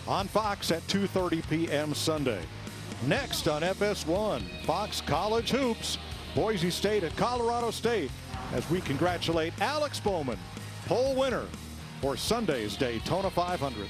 On Fox at 2:30 p.m. Sunday. Next on FS1, Fox College Hoops, Boise State at Colorado State, as we congratulate Alex Bowman, pole winner for Sunday's Daytona 500.